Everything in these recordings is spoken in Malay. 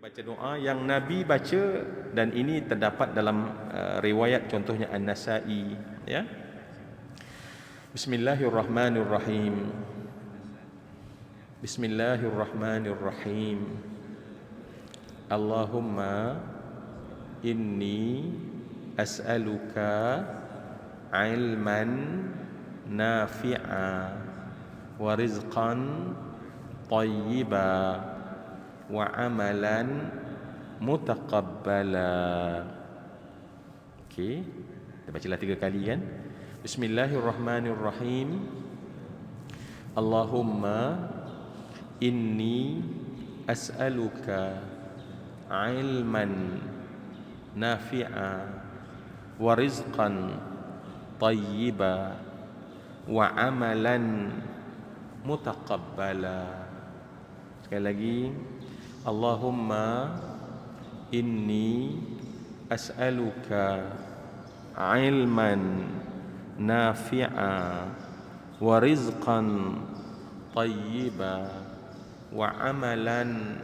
baca doa yang Nabi baca, dan ini terdapat dalam riwayat contohnya An-Nasa'i, ya. Bismillahirrahmanirrahim. Bismillahirrahmanirrahim. Allahumma inni as'aluka ilman nafi'a wa rizqan tayyiba wa amalan mutaqabbala. Okey, kita bacalah 3 kali kan. Bismillahirrahmanirrahim. Allahumma inni as'aluka ilman nafi'a wa rizqan tayyiba wa amalan mutaqabbala. Sekali lagi, Allahumma inni as'aluka ilman nafi'a wa rizqan tayyiba wa amalan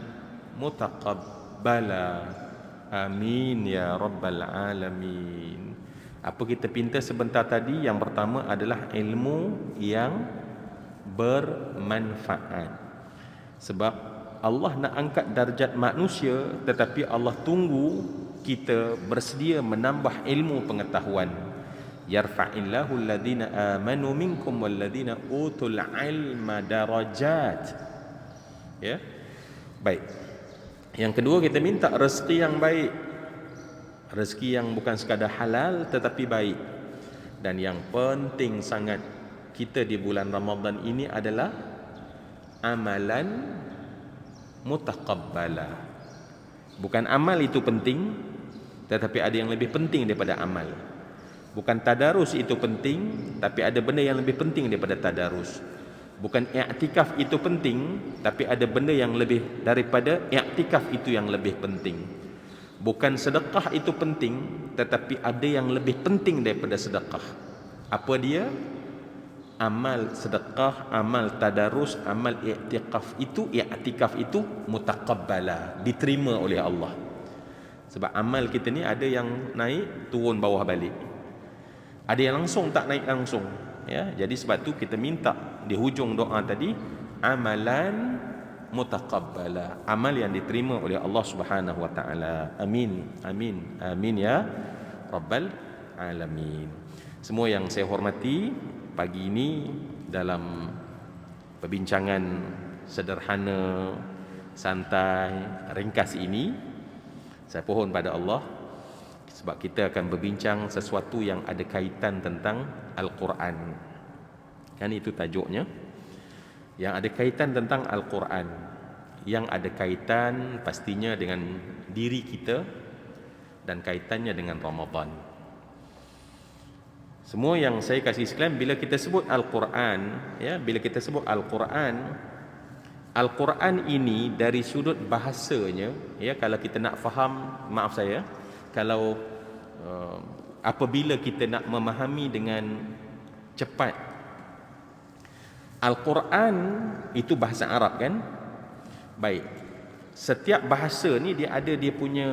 mutaqabbala. Amin ya rabbal alamin. Apa kita pinta sebentar tadi? Yang pertama adalah ilmu yang bermanfaat. Sebab Allah nak angkat darjat manusia, tetapi Allah tunggu kita bersedia menambah ilmu pengetahuan. Yarfa'illahu alladhina amanu minkum walladhina utul ilma darajat. Ya. Baik. Yang kedua, kita minta rezeki yang baik. Rezeki yang bukan sekadar halal tetapi baik. Dan yang penting sangat kita di bulan Ramadan ini adalah amalan mutaqabbala. Bukan amal itu penting, tetapi ada yang lebih penting daripada amal. Bukan tadarus itu penting, tapi ada benda yang lebih penting daripada tadarus. Bukan i'tikaf itu penting, tapi ada benda yang lebih daripada i'tikaf itu yang lebih penting. Bukan sedekah itu penting, tetapi ada yang lebih penting daripada sedekah. Apa dia? Amal sedekah, amal tadarus, amal i'tikaf itu mutaqabbala, diterima oleh Allah. Sebab amal kita ni ada yang naik turun bawah balik, ada yang langsung tak naik langsung, ya. Jadi sebab tu kita minta di hujung doa tadi amalan mutaqabbala, amal yang diterima oleh Allah Subhanahu wa taala. Amin. Amin. Amin ya rabbal alamin. Semua yang saya hormati, pagi ini dalam perbincangan sederhana, santai, ringkas ini, saya pohon pada Allah, sebab kita akan berbincang sesuatu yang ada kaitan tentang Al-Quran. Kan itu tajuknya. Yang ada kaitan tentang Al-Quran, yang ada kaitan pastinya dengan diri kita dan kaitannya dengan Ramadan. Semua yang saya kasih sekalian, bila kita sebut Al-Quran, ya, bila kita sebut Al-Quran, Al-Quran ini dari sudut bahasanya, ya, kalau kita nak faham, maaf saya, kalau apabila kita nak memahami dengan cepat, Al-Quran itu bahasa Arab kan? Baik. Setiap bahasa ni dia ada dia punya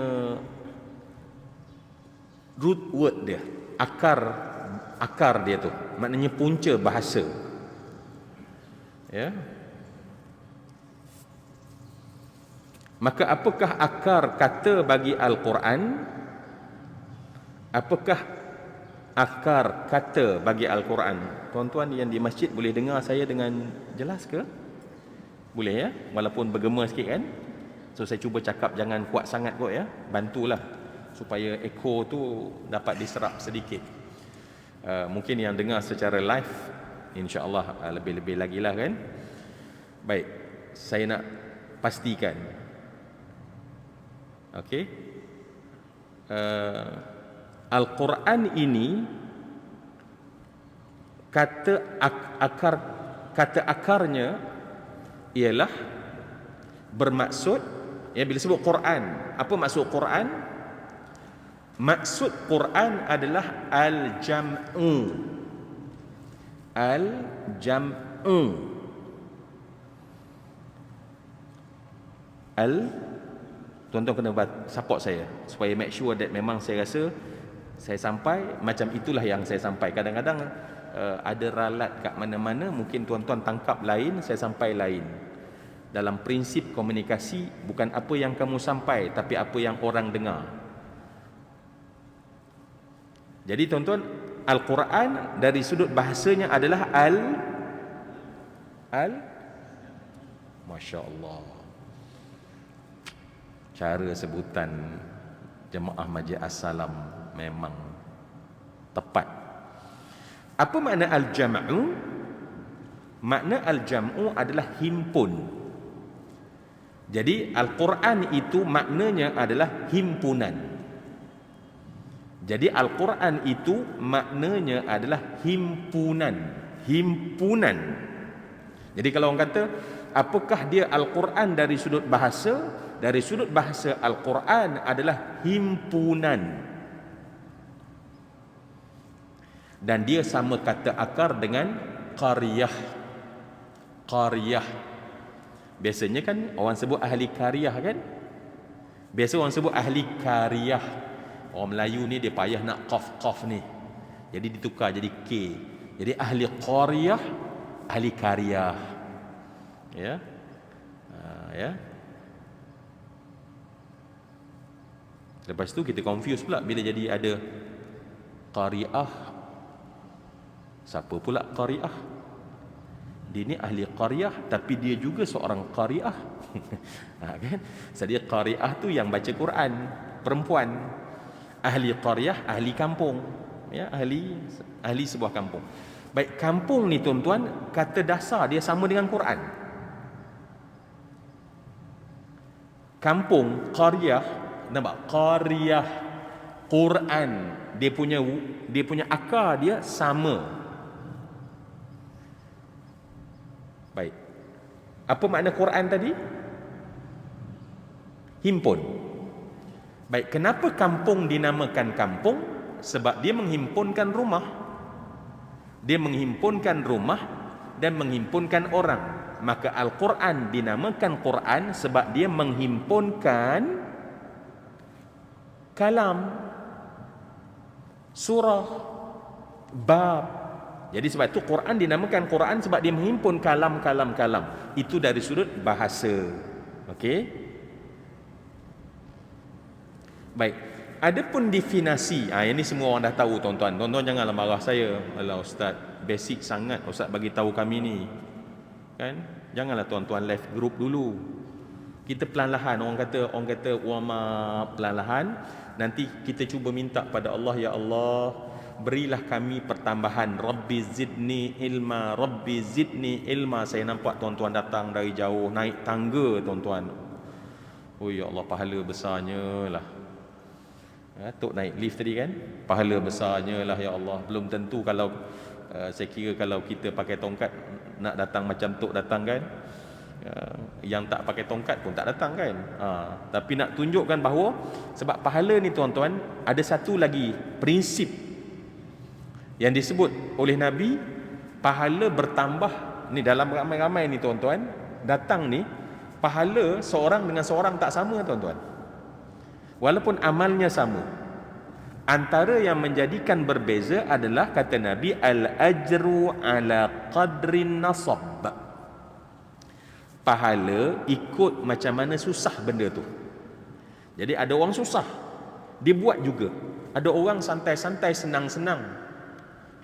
root word dia, akar dia tu, maknanya punca bahasa. Ya. Maka apakah akar kata bagi Al-Quran? Apakah akar kata bagi Al-Quran? Tuan-tuan yang di masjid boleh dengar saya dengan jelas ke? Boleh ya? Walaupun bergema sikit kan? So saya cuba cakap jangan kuat sangat kot ya. Bantulah supaya echo tu dapat diserap sedikit. Mungkin yang dengar secara live, insya-Allah lebih-lebih lagi lah kan? Baik, saya nak pastikan. Okey. Al-Quran ini kata akarnya ialah bermaksud, ya, bila sebut Quran, apa maksud Quran? Maksud Quran adalah al-jam'u. Tuan-tuan kena support saya supaya make sure that memang saya rasa saya sampai macam itulah yang saya sampai. Kadang-kadang ada ralat kat mana-mana, mungkin tuan-tuan tangkap lain, saya sampai lain. Dalam prinsip komunikasi, bukan apa yang kamu sampai, tapi apa yang orang dengar. Jadi tuan-tuan, Al-Quran dari sudut bahasanya adalah Masya Allah, cara sebutan Jemaah Masjid As-Salam memang tepat. Apa makna al-jam'u? Makna al-jam'u adalah himpun. Jadi Al-Quran itu maknanya adalah himpunan. Jadi Al-Quran itu maknanya adalah himpunan. Himpunan. Jadi kalau orang kata, apakah dia Al-Quran dari sudut bahasa? Dari sudut bahasa, Al-Quran adalah himpunan. Dan dia sama kata akar dengan qaryah. Qaryah. Biasanya kan orang sebut ahli qaryah kan? Biasa orang sebut ahli qaryah. Orang Melayu ni dia payah nak qaf ni. Jadi ditukar jadi K. Jadi ahli qaryah, ahli qaryah. Ya. Ya. Lepas tu kita confuse pula bila jadi ada qaryah. Siapa pula qaryah? Dia ni ahli qaryah tapi dia juga seorang qaryah. Kan? Jadi qaryah tu yang baca Quran, perempuan. Ahli qaryah, ahli kampung. Ya, ahli sebuah kampung. Baik, kampung ni tuan-tuan, kata dasar dia sama dengan Quran. Kampung, qaryah, nampak? Qaryah, Quran, dia punya akar dia sama. Baik. Apa makna Quran tadi? Himpun. Baik, kenapa kampung dinamakan kampung? Sebab dia menghimpunkan rumah. Dia menghimpunkan rumah dan menghimpunkan orang. Maka Al-Quran dinamakan Quran sebab dia menghimpunkan kalam, surah, bab. Jadi sebab itu Quran dinamakan Quran sebab dia menghimpun kalam. Itu dari sudut bahasa. Okey? Baik. Adapun definisi, ini semua orang dah tahu tuan-tuan. Tuan-tuan janganlah marah saya. Alah ustaz, basic sangat ustaz bagi tahu kami ni. Kan? Janganlah tuan-tuan left group dulu. Kita perlahan-lahan, orang kata warm up perlahan-lahan. Nanti kita cuba minta pada Allah, ya Allah, berilah kami pertambahan. Rabbi zidni ilma, Rabbi zidni ilma. Saya nampak tuan-tuan datang dari jauh, naik tangga tuan-tuan. Oh ya Allah, pahala besarnya lah. Tok naik lift tadi kan, pahala besarnya lah ya Allah. Belum tentu kalau saya kira kalau kita pakai tongkat nak datang macam Tok datang kan, yang tak pakai tongkat pun tak datang kan. Tapi nak tunjukkan bahawa sebab pahala ni tuan-tuan, ada satu lagi prinsip yang disebut oleh Nabi, pahala bertambah ni dalam ramai-ramai ni tuan-tuan, datang ni pahala seorang dengan seorang tak sama tuan-tuan. Walaupun amalnya sama, antara yang menjadikan berbeza adalah kata Nabi, al-ajru ala qadrin nasab. Pahala ikut macam mana susah benda tu. Jadi ada orang susah, dia buat juga. Ada orang santai-santai, senang-senang.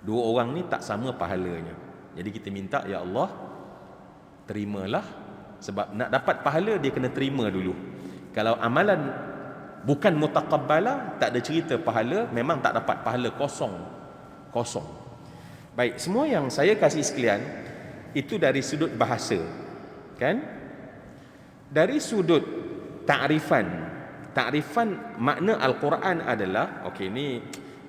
Dua orang ni tak sama pahalanya. Jadi kita minta, ya Allah, terimalah. Sebab nak dapat pahala dia kena terima dulu. Kalau amalan bukan mutaqabbala, tak ada cerita pahala, memang tak dapat pahala, kosong. Baik, semua yang saya kasih sekalian itu dari sudut bahasa, kan? Dari sudut ta'rifan makna Al-Quran adalah, okey ni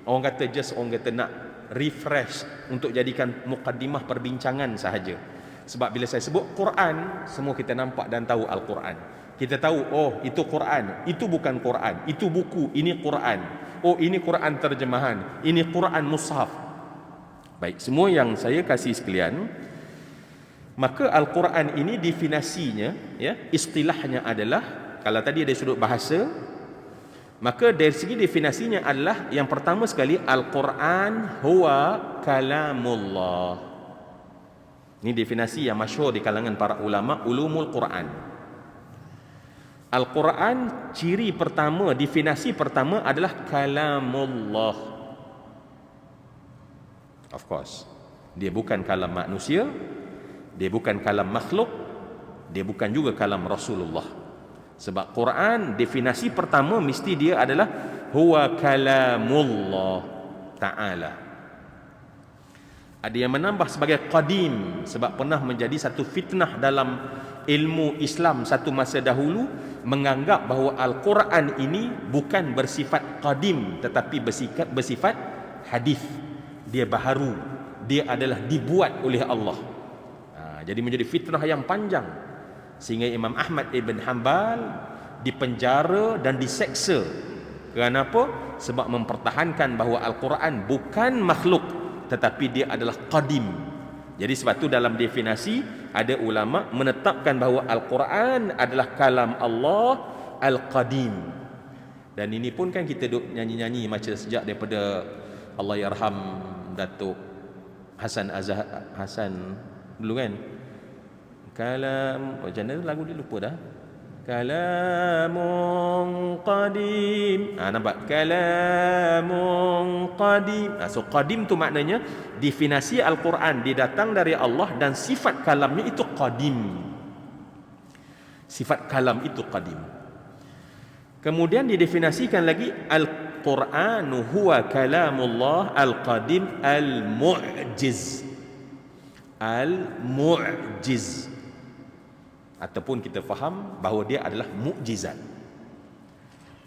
orang kata nak refresh untuk jadikan mukaddimah perbincangan sahaja. Sebab bila saya sebut Quran, semua kita nampak dan tahu Al-Quran. Kita tahu, oh itu Quran, itu bukan Quran, itu buku, ini Quran. Oh ini Quran terjemahan, ini Quran mushaf. Baik, semua yang saya kasih sekalian, maka Al-Quran ini definisinya, ya, istilahnya adalah Kalau tadi dari sudut bahasa, maka dari segi definisinya adalah yang pertama sekali, Al-Quran huwa kalamullah. Ini definisi yang masyhur di kalangan para ulama ulumul Quran. Al-Quran ciri pertama, definisi pertama adalah kalamullah. Of course, dia bukan kalam manusia, dia bukan kalam makhluk, dia bukan juga kalam Rasulullah. Sebab Quran definisi pertama mesti dia adalah huwa kalamullah ta'ala. Ada yang menambah sebagai qadim, sebab pernah menjadi satu fitnah dalam ilmu Islam satu masa dahulu, menganggap bahawa Al-Quran ini bukan bersifat qadim tetapi bersifat hadis. Dia baharu, dia adalah dibuat oleh Allah. Jadi menjadi fitnah yang panjang, sehingga Imam Ahmad ibn Hanbal dipenjara dan diseksa. Kenapa? Sebab mempertahankan bahawa Al-Quran bukan makhluk tetapi dia adalah qadim. Jadi sebab tu dalam definisi ada ulama menetapkan bahawa Al-Quran adalah kalam Allah Al-Qadim. Dan ini pun kan kita duk nyanyi-nyanyi macam sejak daripada Allahyarham Datuk Hasan dulu kan. Kalam, macam mana lagu dia lupa dah. Kalamun qadim. Nampak? Kalamun qadim. So qadim tu maknanya definisi Al-Quran dia datang dari Allah dan sifat kalamnya itu qadim. Sifat kalam itu qadim. Kemudian didefinisikan lagi Al-Quranu huwa kalamullah al-qadim al-mu'jiz. Al-mu'jiz, ataupun kita faham bahawa dia adalah mukjizat.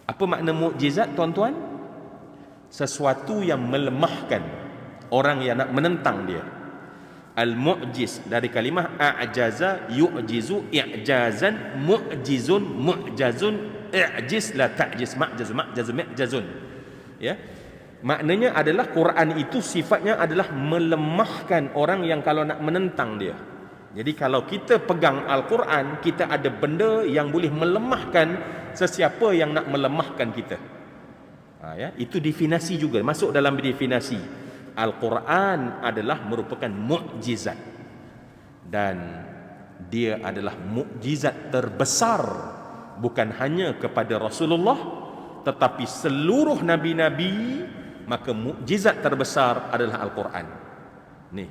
Apa makna mukjizat, tuan-tuan? Sesuatu yang melemahkan orang yang nak menentang dia. Al-mu'jiz dari kalimah a'jaza yu'jizu i'jazan, mu'jizun mu'jazun, i'jiz la ta'jiz, ma'jazun. Ya. Maknanya adalah Quran itu sifatnya adalah melemahkan orang yang kalau nak menentang dia. Jadi kalau kita pegang Al-Quran, kita ada benda yang boleh melemahkan sesiapa yang nak melemahkan kita. Ya, itu definisi juga, masuk dalam definisi. Al-Quran adalah merupakan mukjizat, dan dia adalah mukjizat terbesar, bukan hanya kepada Rasulullah tetapi seluruh nabi-nabi. Maka mukjizat terbesar adalah Al-Quran. Ni,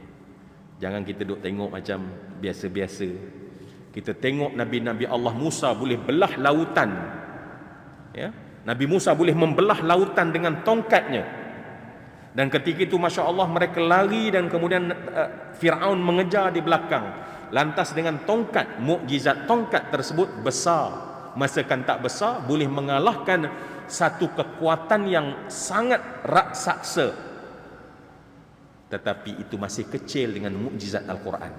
jangan kita duk tengok macam biasa-biasa. Kita tengok Nabi-Nabi Allah Musa boleh belah lautan. Ya, Nabi Musa boleh membelah lautan dengan tongkatnya. Dan ketika itu Masya Allah mereka lari, dan kemudian Fir'aun mengejar di belakang. Lantas dengan tongkat, mukjizat tongkat tersebut besar. Masakan tak besar, boleh mengalahkan satu kekuatan yang sangat raksasa, tetapi itu masih kecil dengan mukjizat Al-Quran.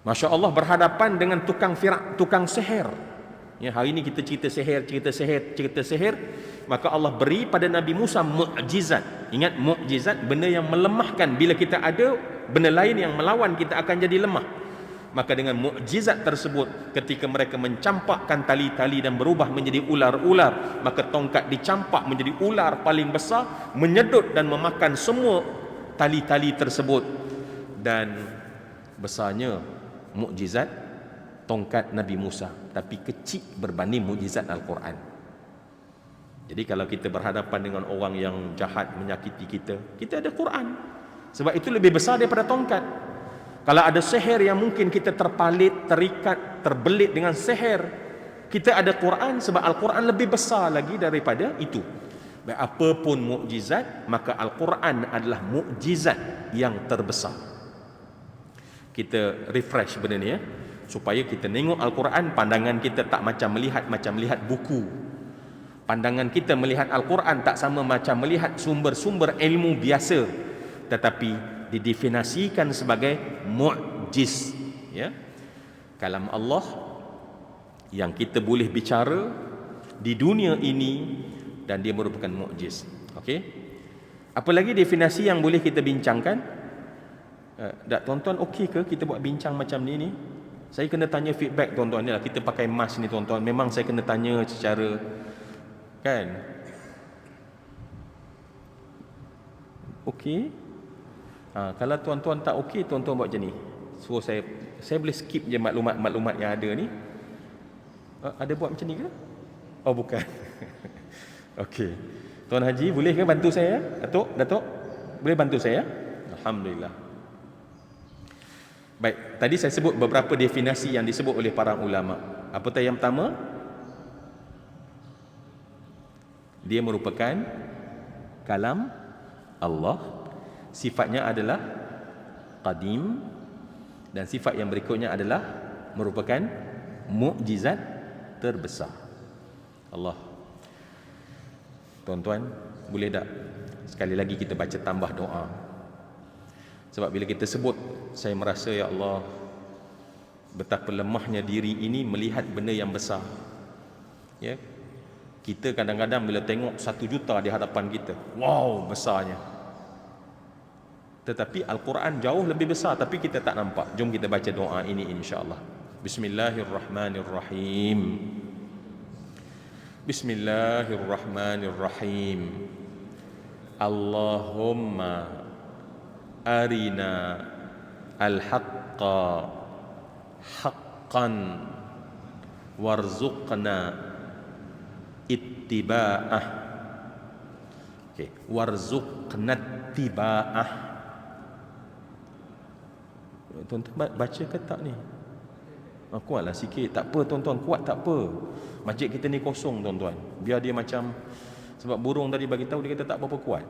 Masya Allah, berhadapan dengan tukang sihir. Ya, hari ini kita cerita sihir, maka Allah beri pada Nabi Musa mukjizat. Ingat, mukjizat, benda yang melemahkan. Bila kita ada benda lain yang melawan, kita akan jadi lemah. Maka dengan mukjizat tersebut, ketika mereka mencampakkan tali-tali dan berubah menjadi ular-ular, maka tongkat dicampak menjadi ular paling besar, menyedut dan memakan semua tali-tali tersebut. Dan besarnya mukjizat tongkat Nabi Musa, tapi kecil berbanding mukjizat Al-Quran. Jadi kalau kita berhadapan dengan orang yang jahat menyakiti kita, kita ada Quran. Sebab itu lebih besar daripada tongkat. Kalau ada sihir yang mungkin kita terpalit, terikat, terbelit dengan sihir, kita ada Quran, sebab Al-Quran lebih besar lagi daripada itu. Baik, apapun mukjizat, maka Al-Quran adalah mukjizat yang terbesar. Kita refresh benda ni, ya, supaya kita tengok Al-Quran, pandangan kita tak macam melihat buku. Pandangan kita melihat Al-Quran tak sama macam melihat sumber-sumber ilmu biasa, tetapi didefinisikan sebagai mukjiz, ya, kalam Allah yang kita boleh bicara di dunia ini, dan dia merupakan mukjiz. Okey, apa lagi definisi yang boleh kita bincangkan? Tak, tuan-tuan, okey ke kita buat bincang macam ni? Saya kena tanya feedback tuan-tuan ni lah. Kita pakai mask ni tuan-tuan, memang saya kena tanya secara, kan? Okey. Kalau tuan-tuan tak okey, tuan-tuan buat macam ni. So saya boleh skip je maklumat-maklumat yang ada ni. Ada buat macam ni ke? Oh bukan. Okey. Tuan Haji boleh ke bantu saya? Datuk boleh bantu saya? Alhamdulillah. Baik, tadi saya sebut beberapa definisi yang disebut oleh para ulama. Apa tadi yang pertama? Dia merupakan kalam Allah. Sifatnya adalah qadim, dan sifat yang berikutnya adalah merupakan mukjizat terbesar Allah. Tuan-tuan, boleh tak sekali lagi kita baca tambah doa? Sebab bila kita sebut, saya merasa ya Allah, betapa lemahnya diri ini melihat benda yang besar. Ya, kita kadang-kadang bila tengok 1 juta di hadapan kita, wow, besarnya. Tetapi Al-Quran jauh lebih besar, tapi kita tak nampak. Jom kita baca doa ini insya-Allah. Bismillahirrahmanirrahim. Bismillahirrahmanirrahim. Allahumma arina al-haqqa haqqan warzuqna ittiba'ah. Okey, warzuqna ittiba'ah. Tuan-tuan baca ke tak ni? Kuatlah sikit. Tak apa tuan-tuan, kuat tak apa. Masjid kita ni kosong tuan-tuan. Biar dia macam, sebab burung tadi bagi tahu dia kata tak berapa kuat.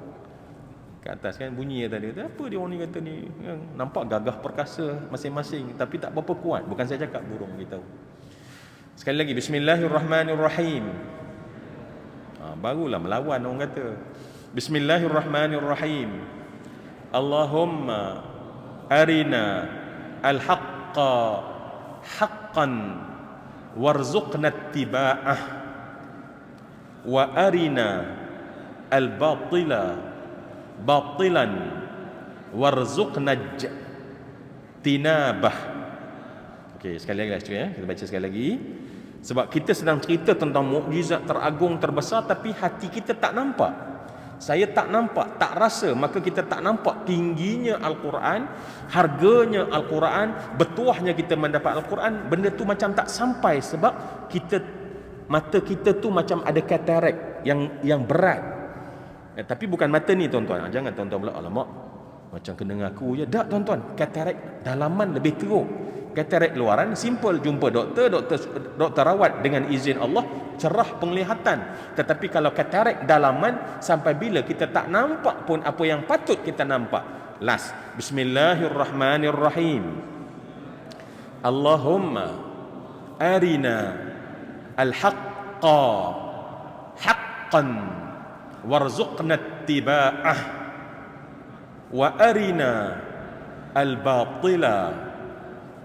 Kat atas kan bunyi tadi, kata apa dia orang ni kata ni, nampak gagah perkasa masing-masing tapi tak berapa kuat. Bukan saya cakap, burung beritahu. Sekali lagi, Bismillahirrahmanirrahim. Barulah melawan orang kata. Bismillahirrahmanirrahim. Allahumma arina al-haqqa haqqan warzuqna ittiba'ah wa arina al-batila batilan warzuqna tinabah. Okey, sekali lagi ya, kita baca sekali lagi. Sebab kita sedang cerita tentang mukjizat teragung terbesar, tapi hati kita tak nampak. Saya tak nampak, tak rasa, maka kita tak nampak tingginya Al-Quran, harganya Al-Quran, bertuahnya kita mendapat Al-Quran. Benda tu macam tak sampai sebab mata kita tu macam ada katarak yang berat. Tapi bukan mata ni tuan-tuan. Jangan tuan-tuan pula, alamak, macam kena ngaku je. Tak tuan-tuan, katarak dalaman lebih teruk. Katarak luaran simple, jumpa doktor rawat dengan izin Allah, cerah penglihatan. Tetapi kalau katarak dalaman, sampai bila kita tak nampak pun apa yang patut kita nampak. Last, Bismillahirrahmanirrahim. Allahumma arina al-haqqa haqqan warzuqna ittiba'ah wa arina al-batila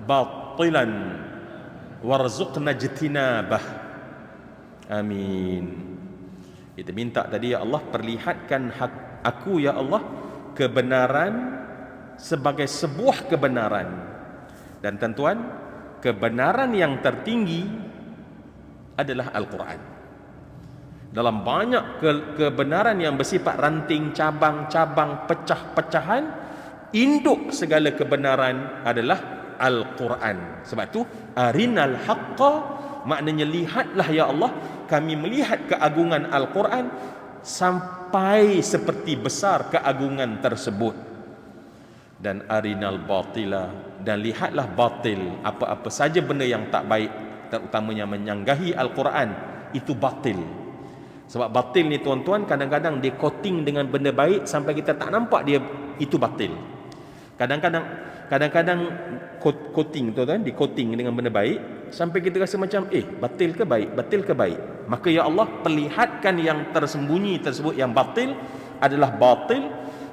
batilan warzuqna ijtinabah. Amin. Kita minta tadi, ya Allah, perlihatkan aku ya Allah kebenaran sebagai sebuah kebenaran. Dan tuan-tuan, kebenaran yang tertinggi adalah Al-Quran. Dalam banyak kebenaran yang bersifat ranting, cabang-cabang, pecah-pecahan, induk segala kebenaran adalah Al-Quran. Sebab tu arinal haqqa, maknanya lihatlah ya Allah, kami melihat keagungan Al-Quran sampai seperti besar keagungan tersebut. Dan arinal batila, dan lihatlah batil, apa-apa saja benda yang tak baik, terutamanya menyanggahi Al-Quran, itu batil. Sebab batil ni tuan-tuan, kadang-kadang dia coating dengan benda baik sampai kita tak nampak dia itu batil. Kadang-kadang coating tu kan, di coating dengan benda baik sampai kita rasa macam batil ke baik. Maka ya Allah, perlihatkan yang tersembunyi tersebut yang batil adalah batil,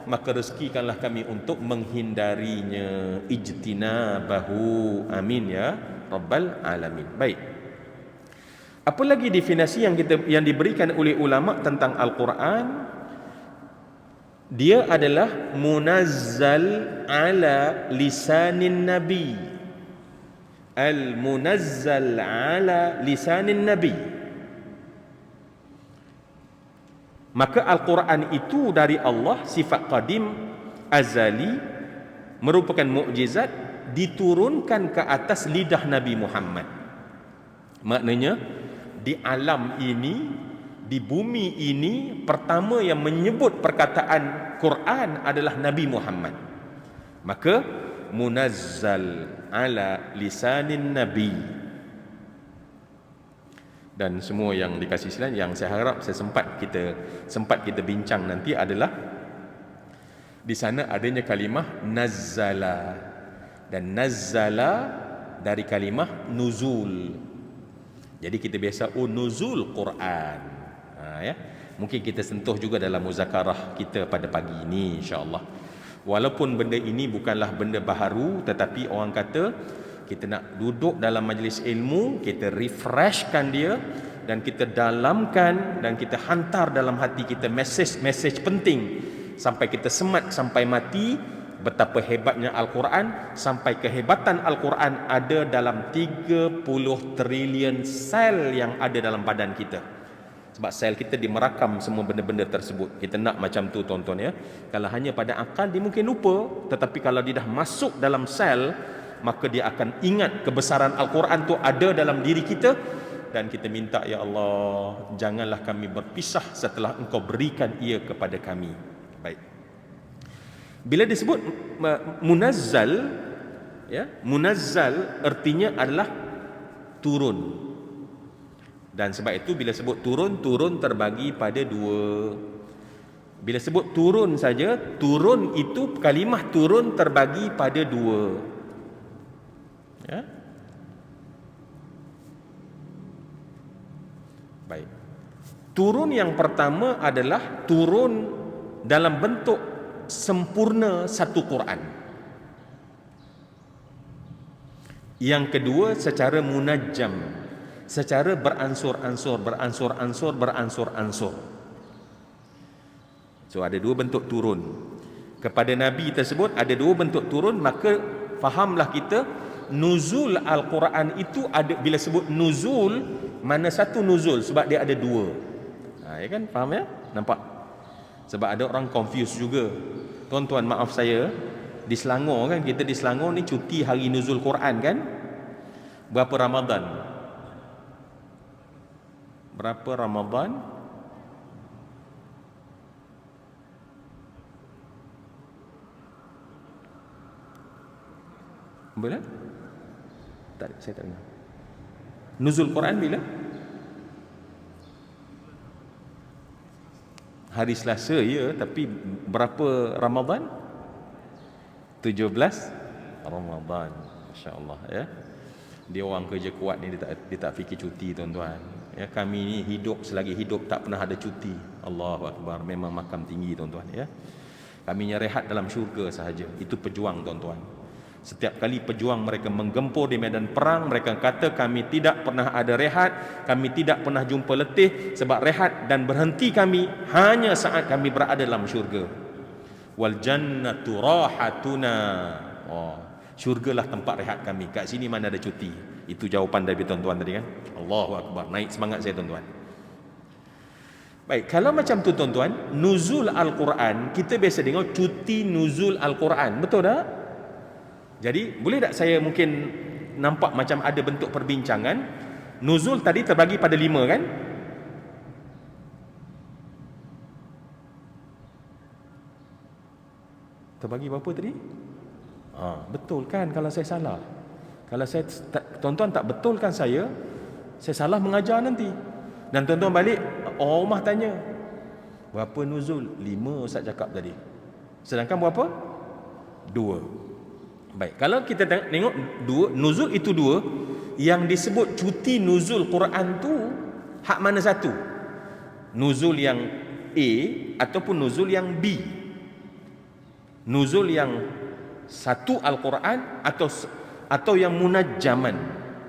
maka rezekikanlah kami untuk menghindarinya. Ijtinabahu, amin ya rabbal alamin. Baik, apa lagi definisi yang diberikan oleh ulama tentang Al-Quran? Dia adalah munazzal ala lisanin nabi al-munazzal ala lisanin nabi. Maka Al-Quran itu dari Allah, sifat qadim, azali, merupakan mukjizat, diturunkan ke atas lidah Nabi Muhammad. Maknanya di alam ini, di bumi ini, pertama yang menyebut perkataan Quran adalah Nabi Muhammad. Maka munazzal ala lisanin nabi. Dan semua yang dikasih silan, yang saya harap sempat kita bincang nanti adalah di sana adanya kalimah nazzala, dan nazzala dari kalimah nuzul. Jadi kita biasa nuzul Quran. Ya. Mungkin kita sentuh juga dalam muzakarah kita pada pagi ini, insya-Allah. Walaupun benda ini bukanlah benda baharu, tetapi orang kata kita nak duduk dalam majlis ilmu, kita refreshkan dia, dan kita dalamkan, dan kita hantar dalam hati kita mesej penting sampai kita semat sampai mati. Betapa hebatnya Al-Quran, sampai kehebatan Al-Quran ada dalam 30 trilion sel yang ada dalam badan kita. Sebab sel kita dimerakam semua benda-benda tersebut. Kita nak macam tu tuan-tuan ya. Kalau hanya pada akal dia mungkin lupa, tetapi kalau dia dah masuk dalam sel, maka dia akan ingat kebesaran Al-Quran tu ada dalam diri kita. Dan kita minta, ya Allah, janganlah kami berpisah setelah Engkau berikan ia kepada kami. Baik. Bila disebut munazzal, ya, munazzal artinya adalah turun. Dan sebab itu bila sebut turun, turun terbagi pada dua. Bila sebut turun saja, turun itu, kalimah turun terbagi pada dua. Ya. Baik. Turun yang pertama adalah turun dalam bentuk sempurna satu Quran. Yang kedua secara munajjam, secara beransur-ansur. So ada dua bentuk turun. Kepada Nabi tersebut ada dua bentuk turun, maka fahamlah kita nuzul Al-Quran itu ada. Bila sebut nuzul, mana satu nuzul? Sebab dia ada dua. Ya kan? Faham ya? Nampak? Sebab ada orang confuse juga. Tuan-tuan, maaf saya, di Selangor kan, kita di Selangor ni cuti hari nuzul Quran kan? Berapa Ramadan? Berapa Ramadan? Bila? Tak, saya tak dengar. Nuzul Quran bila? Hari Selasa ya, tapi berapa Ramadan? 17 Ramadan. Masya-Allah ya. Dia orang kerja kuat ni, dia tak fikir cuti tuan-tuan. Ya, kami ni hidup, selagi hidup tak pernah ada cuti. Allahu Akbar, memang makam tinggi tuan-tuan ya. Kami rehat dalam syurga sahaja. Itu pejuang tuan-tuan. Setiap kali pejuang mereka menggempur di medan perang, mereka kata kami tidak pernah ada rehat, kami tidak pernah jumpa letih, sebab rehat dan berhenti kami hanya saat kami berada dalam syurga. Wal jannatu rahatuna. Oh, syurgalah tempat rehat kami. Kat sini mana ada cuti. Itu jawapan dari tuan-tuan tadi kan. Allahu Akbar, naik semangat saya tuan-tuan. Baik, kalau macam tu tuan-tuan, nuzul Al-Quran, kita biasa dengar cuti nuzul Al-Quran, betul tak? Jadi boleh tak saya mungkin nampak macam ada bentuk perbincangan. Nuzul tadi terbagi pada 5 kan? Terbagi berapa tadi? Betul kan kalau saya salah? Kalau saya tuan-tuan tak betulkan saya salah mengajar nanti. Dan tuan-tuan balik orang rumah tanya, berapa nuzul? 5 Ustaz cakap tadi. Sedangkan berapa? 2. Baik, kalau kita tengok dua, nuzul itu 2. Yang disebut cuti nuzul Quran tu hak mana satu? Nuzul yang A ataupun nuzul yang B? Nuzul yang satu Al-Quran atau yang munajjaman?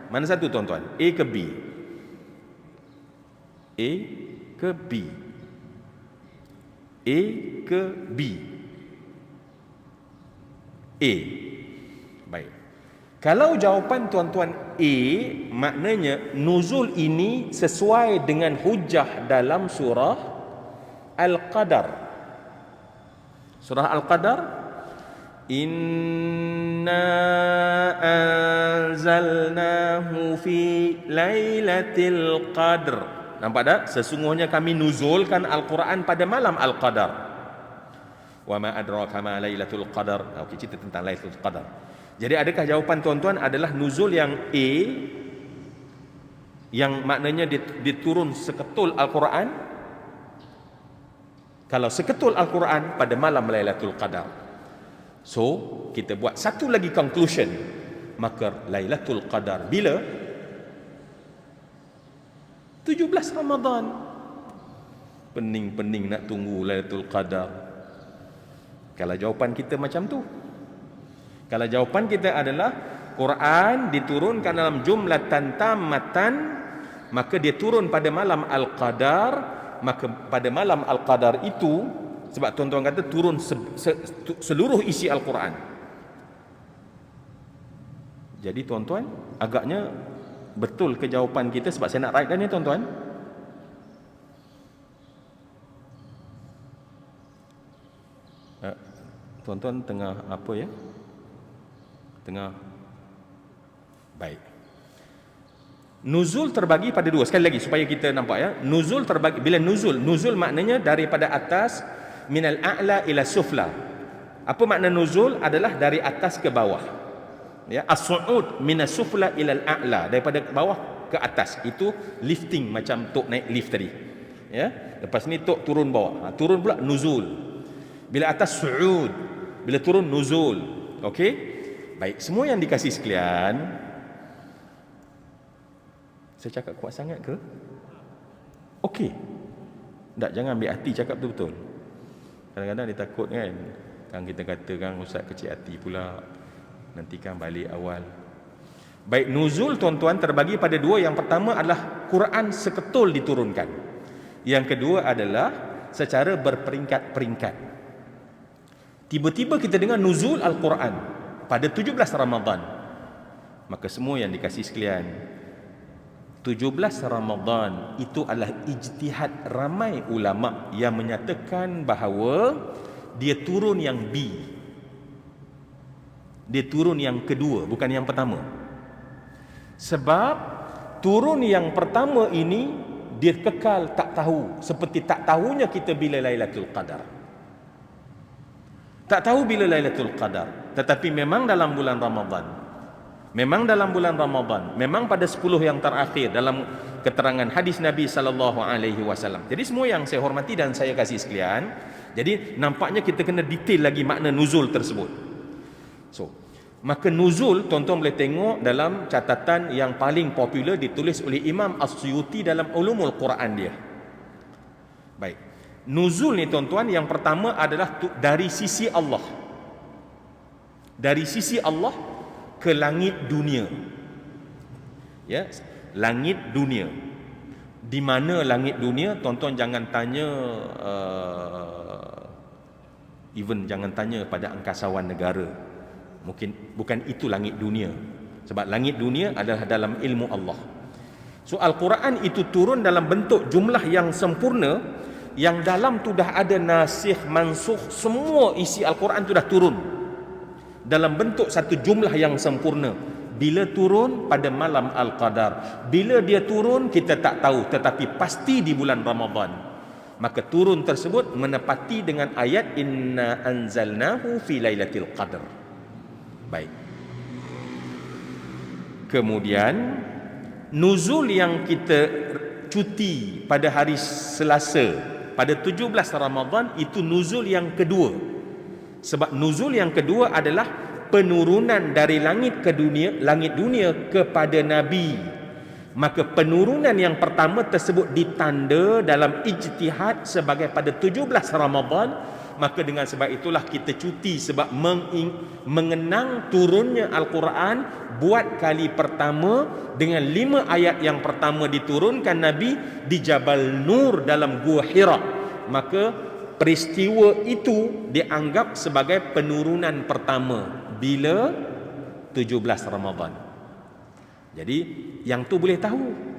Mana satu tuan-tuan? A ke B? A ke B? A ke B? A. Baik. Kalau jawapan tuan-tuan A, maknanya nuzul ini sesuai dengan hujah dalam surah Al-Qadar. Surah Al-Qadar, Inna anzalnahu fi lailatul qadr. Nampak tak? Sesungguhnya kami nuzulkan Al-Quran pada malam Al-Qadar. Wa ma adraka ma lailatul qadar. Okey, cerita tentang lailatul qadar. Jadi adakah jawapan tuan-tuan adalah nuzul yang A, yang maknanya diturun seketul Al-Quran? Kalau seketul Al-Quran pada malam Lailatul Qadar. So, kita buat satu lagi conclusion. Maka Lailatul Qadar bila? 17 Ramadan. Pening-pening nak tunggu Lailatul Qadar. Kalau jawapan kita macam tu. Kalau jawapan kita adalah Quran diturunkan dalam jumlatan tammatan, maka dia turun pada malam Al-Qadar. Maka pada malam Al-Qadar itu, sebab tuan-tuan kata turun seluruh isi Al-Quran. Jadi tuan-tuan, agaknya betul ke jawapan kita, sebab saya nak write ni tuan-tuan. Tuan-tuan tengah apa ya? Tengah. Baik. Nuzul terbagi pada dua. Sekali lagi supaya kita nampak ya. Nuzul terbagi, bila nuzul maknanya daripada atas, minal a'la ila sufla. Apa makna nuzul? Adalah dari atas ke bawah. Ya, as-su'ud minas sufla ila al-a'la, daripada bawah ke atas. Itu lifting, macam tok naik lift tadi. Ya. Lepas ni tok turun bawah. Turun pula nuzul. Bila atas su'ud, bila turun nuzul. Okey? Baik, semua yang dikasih sekalian, saya cakap kuat sangat ke? Okey. Tak, jangan ambil hati cakap betul-betul. Kadang-kadang dia takut kan. Kan kita katakan ustaz kecil hati pula. Nanti kan balik awal. Baik, nuzul tuan-tuan terbagi pada dua. Yang pertama adalah Quran seketul diturunkan. Yang kedua adalah secara berperingkat-peringkat. Tiba-tiba kita dengar nuzul Al-Quran pada 17 Ramadan. Maka semua yang dikasih sekalian, 17 Ramadan itu adalah ijtihad ramai ulama yang menyatakan bahawa dia turun yang B. Dia turun yang kedua, bukan yang pertama. Sebab turun yang pertama ini dia kekal tak tahu, seperti tak tahunya kita bila Lailatul Qadar. Tak tahu bila Lailatul Qadar, tetapi memang dalam bulan Ramadan. Memang dalam bulan Ramadan, memang pada 10 yang terakhir dalam keterangan hadis Nabi sallallahu alaihi wasallam. Jadi semua yang saya hormati dan saya kasih sekalian, jadi nampaknya kita kena detail lagi makna nuzul tersebut. So, maka nuzul tuan-tuan boleh tengok dalam catatan yang paling popular ditulis oleh Imam As-Suyuti dalam Ulumul Quran dia. Baik. Nuzul ni tuan-tuan, yang pertama adalah dari sisi Allah. Dari sisi Allah ke langit dunia. Ya, langit dunia. Di mana langit dunia? Tuan-tuan jangan tanya even jangan tanya pada angkasawan negara. Mungkin bukan itu langit dunia. Sebab langit dunia adalah dalam ilmu Allah. So Al-Quran itu turun dalam bentuk jumlah yang sempurna, yang dalam tu dah ada nasikh, mansukh, semua isi Al-Quran tu dah turun dalam bentuk satu jumlah yang sempurna. Bila turun? Pada malam Al-Qadar. Bila dia turun kita tak tahu, tetapi pasti di bulan Ramadan. Maka turun tersebut menepati dengan ayat inna anzalnahu fi lailatul qadr. Baik. Kemudian nuzul yang kita cuti pada hari Selasa pada 17 Ramadan itu nuzul yang kedua. Sebab nuzul yang kedua adalah penurunan dari langit ke dunia, langit dunia kepada Nabi. Maka penurunan yang pertama tersebut ditanda dalam ijtihad sebagai pada 17 Ramadan. Maka dengan sebab itulah kita cuti, sebab mengenang turunnya Al-Quran buat kali pertama dengan 5 ayat yang pertama diturunkan Nabi di Jabal Nur dalam Gua Hira. Maka peristiwa itu dianggap sebagai penurunan pertama. Bila 17 Ramadan. Jadi yang tu boleh tahu.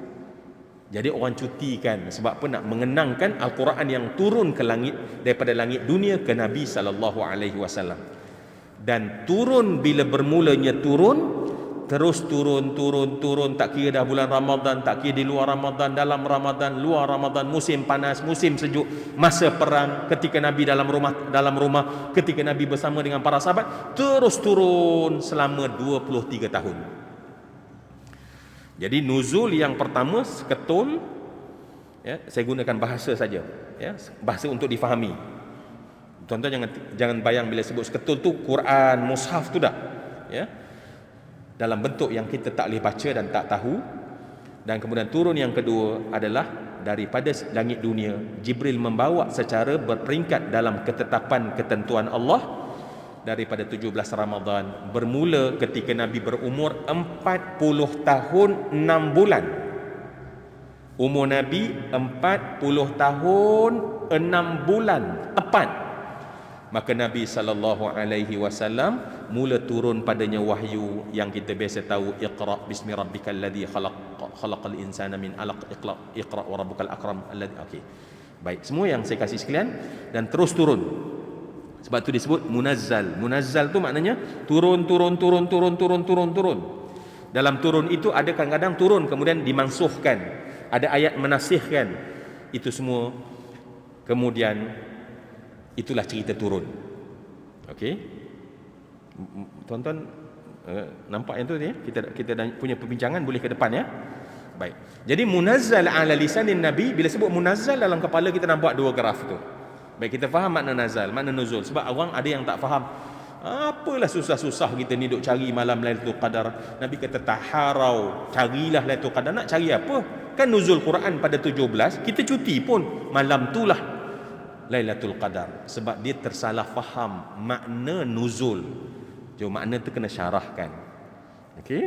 Jadi orang cuti kan, sebab apa? Nak mengenangkan Al-Quran yang turun ke langit, daripada langit dunia ke Nabi SAW. Dan turun bila bermulanya turun, terus turun, tak kira dah bulan Ramadan, tak kira di luar Ramadan, dalam Ramadan, luar Ramadan, musim panas, musim sejuk, masa perang, ketika Nabi dalam rumah, ketika Nabi bersama dengan para sahabat, terus turun selama 23 tahun. Jadi nuzul yang pertama seketul, ya, saya gunakan bahasa saja, ya, bahasa untuk difahami. Tuan-tuan jangan bayang bila sebut seketul tu Quran, mushaf tu dah, ya, dalam bentuk yang kita tak boleh baca dan tak tahu. Dan kemudian turun yang kedua adalah daripada langit dunia, Jibril membawa secara berperingkat dalam ketetapan ketentuan Allah daripada 17 Ramadan, bermula ketika Nabi berumur 40 tahun 6 bulan. Umur Nabi 40 tahun 6 bulan tepat. Maka Nabi SAW mula turun padanya wahyu yang kita biasa tahu, Iqra bismi rabbikal ladzi khalaqal insana min 'alaq, Iqra wa rabbukal akram alladzi. Okey. Baik, semua yang saya kasih sekalian, dan terus turun. Sebab tu disebut munazzal. Munazzal tu maknanya turun. Dalam turun itu ada kadang-kadang turun kemudian dimansuhkan, ada ayat menasihkan. Itu semua kemudian itulah cerita turun. Okey. Tuan-tuan nampak yang tu ya? Kita punya perbincangan boleh ke depan ya. Baik. Jadi munazzal ala lisanin Nabi, bila sebut munazzal dalam kepala kita nampak dua graf tu. Baik, kita faham makna nazal, makna nuzul. Sebab orang ada yang tak faham. Apalah susah-susah kita ni duk cari malam Lailatul Qadar. Nabi kata taharau, carilah Lailatul Qadar. Nak cari apa? Kan nuzul Quran pada 17, kita cuti pun malam itulah Lailatul Qadar. Sebab dia tersalah faham makna nuzul. Jadi makna tu kena syarahkan. Okey?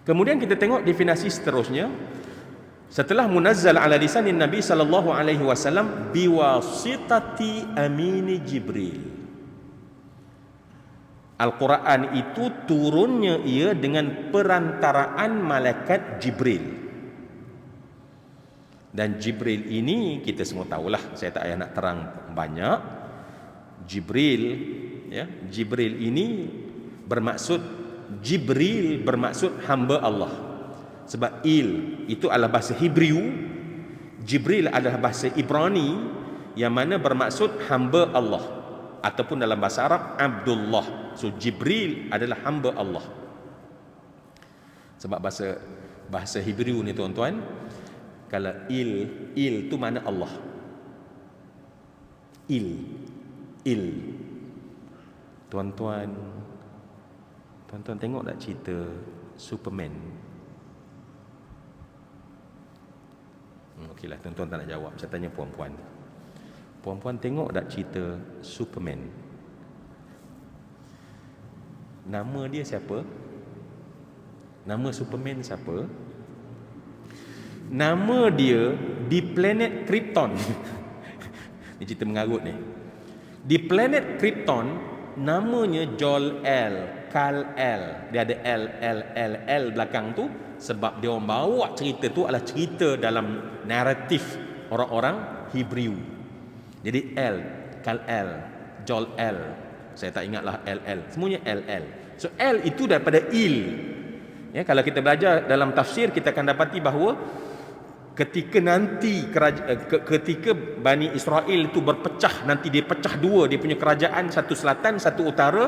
Kemudian kita tengok definisi seterusnya. Setelah munazzal ala lisanin Nabi sallallahu alaihi wasallam biwasitati amini Jibril. Al-Quran itu turunnya ia dengan perantaraan malaikat Jibril. Dan Jibril ini kita semua tahulah, saya tak payah nak terang banyak. Jibril, ya, Jibril ini Jibril bermaksud hamba Allah. Sebab itu adalah bahasa Hebrew, Jibril adalah bahasa Ibrani yang mana bermaksud hamba Allah, ataupun dalam bahasa Arab Abdullah. So Jibril adalah hamba Allah. Sebab bahasa Hebrew ni tuan-tuan, kalau il tu mana Allah. Il. Tuan-tuan tengok tak cerita Superman? Okeylah, tuan-tuan tak nak jawab. Saya tanya puan-puan. Puan-puan tengok tak cerita Superman? Nama dia siapa? Nama Superman siapa? Nama dia di planet Krypton. Ini cerita mengarut ni. Di planet Krypton namanya Jor-El, Kal-El. Dia ada L belakang tu. Sebab dia orang bawa cerita tu adalah cerita dalam naratif orang-orang Hebrew. Jadi Kal-El, Jol-El, saya tak ingatlah L, semuanya L. So L itu daripada il. Ya, kalau kita belajar dalam tafsir, kita akan dapati bahawa ketika nanti ketika Bani Israel itu berpecah, nanti dia pecah dua, dia punya kerajaan, satu selatan, satu utara.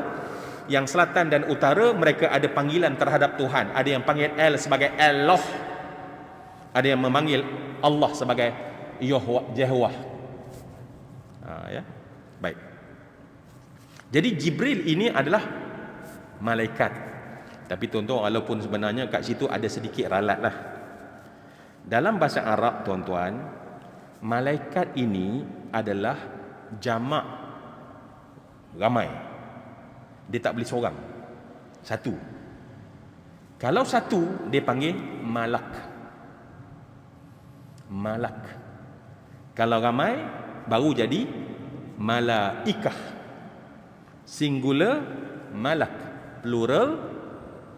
Yang selatan dan utara mereka ada panggilan terhadap Tuhan. Ada yang panggil El sebagai Allah, ada yang memanggil Allah sebagai Yahweh. Ya. Baik. Jadi Jibril ini adalah malaikat. Tapi tuan-tuan, walaupun sebenarnya kat situ ada sedikit ralat lah. Dalam bahasa Arab tuan-tuan, malaikat ini adalah jamak, ramai. Dia tak boleh seorang, satu. Kalau satu, dia panggil malak. Kalau ramai, baru jadi malaikah. Singular malak. plural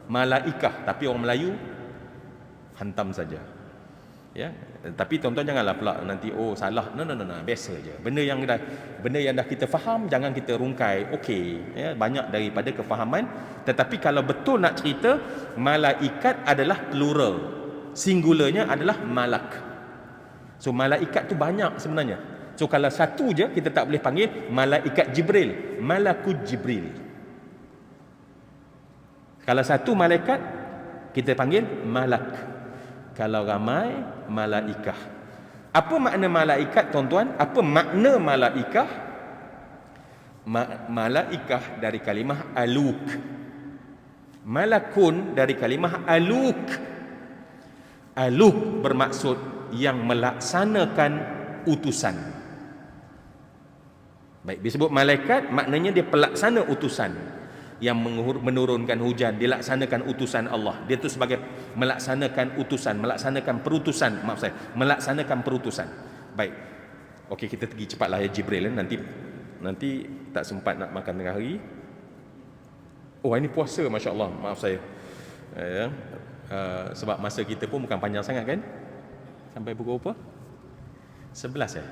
malaikah, tapi orang Melayu hantam saja. Ya, tapi tuan-tuan janganlah pula nanti salah. No, biasa je. Benda yang dah kita faham jangan kita rungkai. Okey, ya, banyak daripada kefahaman. Tetapi kalau betul nak cerita, malaikat adalah plural, singularnya adalah malak. So malaikat tu banyak sebenarnya. So kalau satu je kita tak boleh panggil malaikat Jibril, malakut Jibril. Kalau satu malaikat kita panggil malak. Kalau ramai, malaikah. Apa makna malaikat, tuan-tuan? Apa makna malaikah? Malaikah dari kalimah aluk. Malakun dari kalimah aluk. Aluk bermaksud yang melaksanakan utusan. Baik, disebut malaikat, maknanya dia pelaksana utusan. Yang menurunkan hujan, dilaksanakan utusan Allah. Dia tu sebagai melaksanakan utusan, melaksanakan perutusan, maaf saya, melaksanakan perutusan. Baik. Okey, kita pergi cepatlah ya Jibril, nanti tak sempat nak makan tengah hari. Ini puasa, masya-Allah. Maaf saya. Sebab masa kita pun bukan panjang sangat kan? Sampai pukul berapa? 11 ya?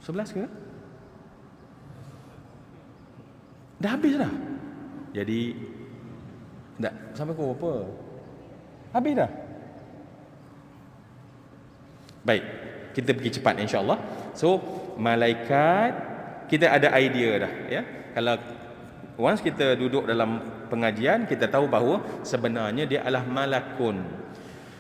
11 ke? Dah habis dah. Jadi tak sampai pukul berapa? Habis dah. Baik, kita pergi cepat insya-Allah. So, malaikat kita ada idea dah ya. Kalau once kita duduk dalam pengajian, kita tahu bahawa sebenarnya dia adalah malakun.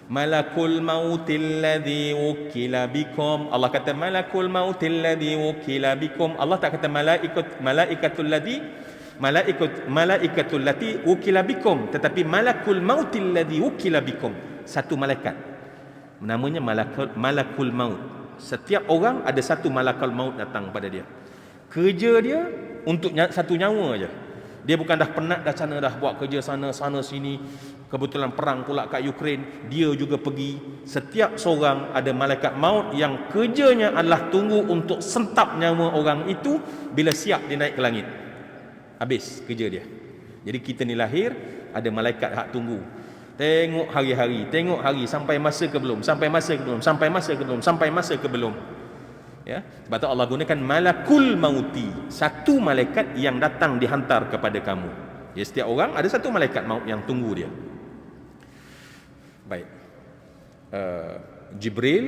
Malakul mautil ladzi wukila bikum. Allah kata malakul mautil ladzi wukila bikum. Allah tak kata malaikatul lati wukila bikum, tetapi malakul mautil ladzi wukila bikum. Satu malaikat. Namanya malakul maut. Setiap orang ada satu malakul maut datang pada dia. Kerja dia untuk satu nyawa aja. Dia bukan dah penat dah sana, dah buat kerja sana sini. Kebetulan perang pula kat Ukraine, dia juga pergi. Setiap seorang ada malaikat maut yang kerjanya adalah tunggu untuk sentap nyawa orang itu. Bila siap dia naik ke langit, habis kerja dia. Jadi kita ni lahir, ada malaikat hak tunggu. Tengok hari-hari, tengok hari sampai masa ke belum, sampai masa ke belum, sampai masa ke belum, sampai masa ke belum. Ya, sebab tu Allah gunakan malakul mauti, satu malaikat yang datang dihantar kepada kamu. Ya, setiap orang ada satu malaikat maut yang tunggu dia. Baik. Jibril,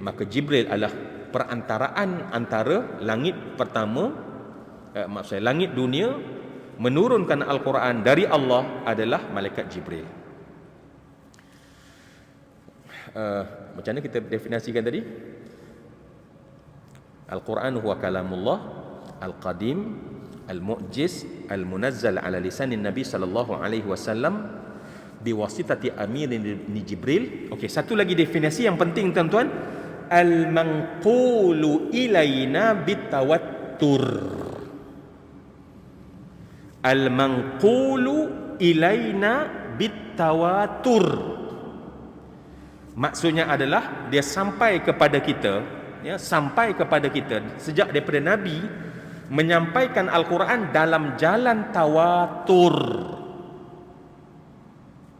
maka Jibril adalah perantaraan antara langit pertama, langit dunia, menurunkan Al-Quran dari Allah adalah malaikat Jibril. Macam mana kita definisikan tadi? Al-Quran huwa kalamullah al-qadim al-mu'jiz al-munazzal ala lisanin Nabi sallallahu alaihi wasallam biwasitati amirin ni Jibril. Okey, satu lagi definisi yang penting tuan-tuan, al-manqulu ilaina bitawattur. Al-manqulu ilaina bitawatur. Maksudnya adalah dia sampai kepada kita, ya, sampai kepada kita sejak daripada Nabi menyampaikan Al-Quran dalam jalan tawatur.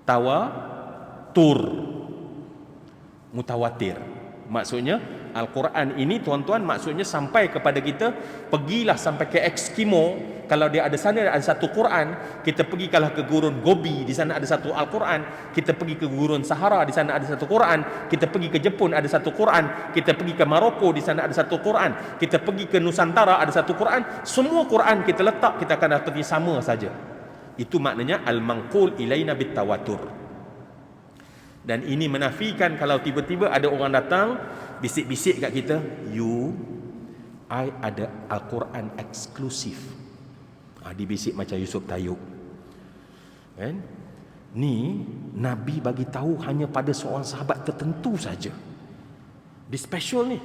Tawatur, mutawatir. Maksudnya Al-Quran ini tuan-tuan, maksudnya sampai kepada kita. Pergilah sampai ke Eskimo, kalau dia ada sana ada satu Quran. Kita pergi kalau ke gurun Gobi, di sana ada satu Al-Quran. Kita pergi ke gurun Sahara, di sana ada satu Quran. Kita pergi ke Jepun, ada satu Quran. Kita pergi ke Maroko, di sana ada satu Quran. Kita pergi ke Nusantara, ada satu Quran. Semua Quran kita letak, kita akan dapati sama saja. Itu maknanya al-manqul ilaina bitawatur. Dan ini menafikan kalau tiba-tiba ada orang datang bisik-bisik kat kita, I ada Al-Quran eksklusif. Dibisik macam Yusuf Tayyub, kan? Ni Nabi bagi tahu hanya pada seorang sahabat tertentu saja. Dia special ni.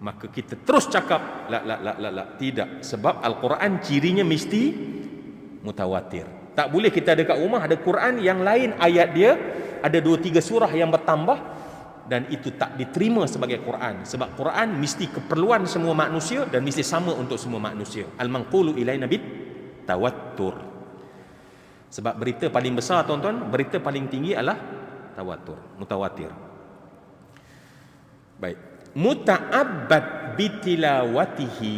Maka kita terus cakap la, tidak, sebab Al-Quran cirinya mesti mutawatir. Tak boleh kita ada kat rumah ada Quran yang lain ayat dia ada 2-3 surah yang bertambah, dan itu tak diterima sebagai Quran, sebab Quran mesti keperluan semua manusia dan mesti sama untuk semua manusia. Al-manqulu ilaina bit tawattur. Sebab berita paling besar tuan-tuan, berita paling tinggi adalah tawatur, mutawatir. Baik, muta'abbad bitilawatihi.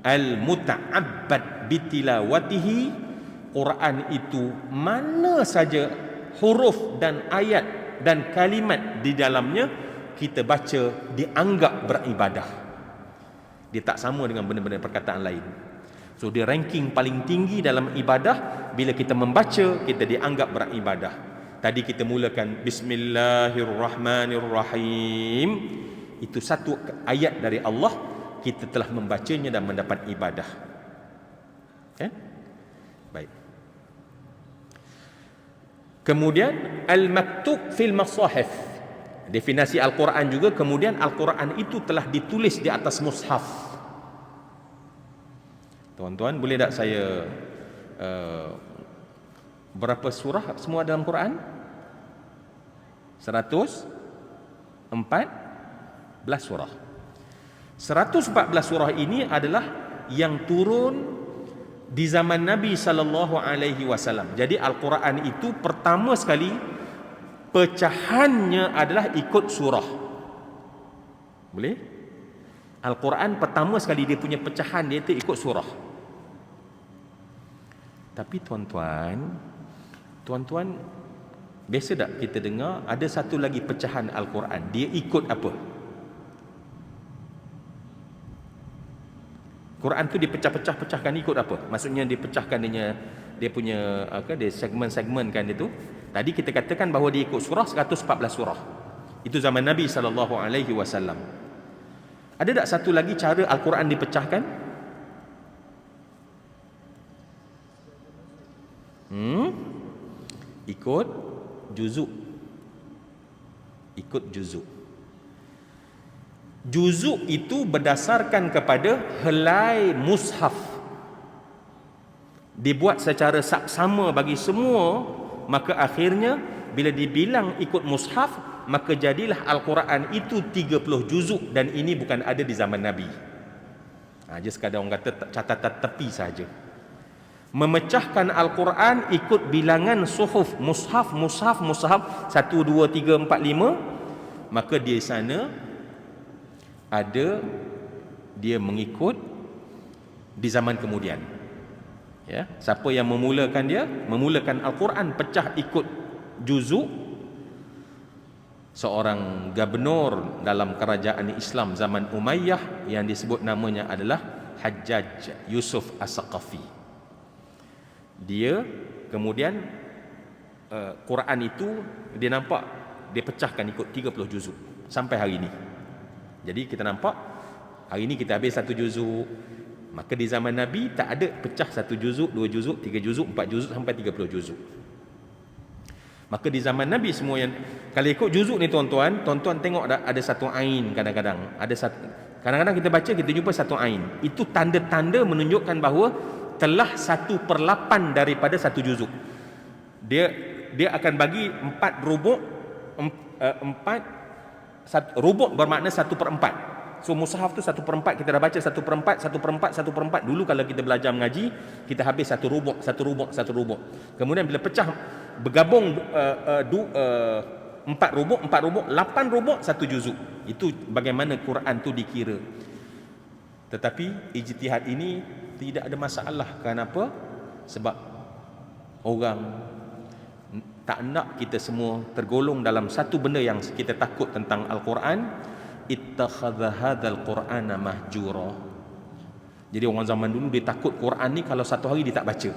Al-muta'abbad bitilawatihi, Quran itu mana saja huruf dan ayat dan kalimat di dalamnya kita baca dianggap beribadah. Dia tak sama dengan benda-benda perkataan lain. So dia ranking paling tinggi dalam ibadah. Bila kita membaca, kita dianggap beribadah. Tadi kita mulakan Bismillahirrahmanirrahim. Itu satu ayat dari Allah, kita telah membacanya dan mendapat ibadah. Okay? Baik. Kemudian al-maktub fil masahif. Definisi Al-Quran juga, kemudian Al-Quran itu telah ditulis di atas mushaf. Tuan-tuan, boleh tak saya berapa surah semua dalam Quran? 114 surah. 114 surah ini adalah yang turun di zaman Nabi sallallahu alaihi wasallam. Jadi Al-Quran itu pertama sekali pecahannya adalah ikut surah. Boleh? Al-Quran pertama sekali dia punya pecahan dia itu ikut surah. Tapi tuan-tuan biasa tak kita dengar ada satu lagi pecahan Al-Quran, dia ikut apa? Quran tu dipecah-pecahkan ikut apa? Maksudnya dipecahkan dia punya dia segmen-segmenkan itu. Tadi kita katakan bahawa dia ikut surah 114 surah. Itu zaman Nabi sallallahu alaihi wasallam. Ada tak satu lagi cara Al-Quran dipecahkan? Ikut juzuk. Ikut juzuk. Juzuk itu berdasarkan kepada helai mushaf. Dibuat secara saksama bagi semua, maka akhirnya bila dibilang ikut mushaf, maka jadilah Al-Quran itu 30 juzuk, dan ini bukan ada di zaman Nabi. Just sekadar orang kata catatan tepi saja. Memecahkan Al-Quran ikut bilangan suhuf, mushaf 1, 2, 3, 4, 5, maka di sana ada dia mengikut di zaman kemudian. Ya, siapa yang memulakan dia? Memulakan Al-Quran pecah ikut juzuk. Seorang gubernur dalam kerajaan Islam zaman Umayyah yang disebut namanya adalah Hajjaj Yusuf As-Saqafi. Dia kemudian Quran itu dia nampak dia pecahkan ikut 30 juzuk sampai hari ini. Jadi kita nampak hari ini kita habis 1 juzuk. Maka di zaman Nabi tak ada pecah 1 juzuk, 2 juzuk, 3 juzuk, 4 juzuk sampai 30 juzuk. Maka di zaman Nabi semua yang kalau ikut juzuk ni tuan-tuan tengok ada satu ain kadang-kadang. Kadang-kadang kita baca kita jumpa satu ain. Itu tanda-tanda menunjukkan bahawa telah 1/8 daripada 1 juzuk. Dia akan bagi 4 rubuk. Rubuk bermakna 1/4. So mushaf tu 1/4, kita dah baca 1/4. Dulu kalau kita belajar mengaji, kita habis 1 rubuk. Kemudian bila pecah bergabung 4 rubuk, 8 rubuk 1 juzuk. Itu bagaimana Quran tu dikira. Tetapi ijtihad ini tidak ada masalah. Kenapa? Sebab orang tak nak kita semua tergolong dalam satu benda yang kita takut tentang Al-Quran. Ittakhadha hadzal Qur'ana mahjura. Jadi orang zaman dulu dia takut Quran ni kalau satu hari dia tak baca.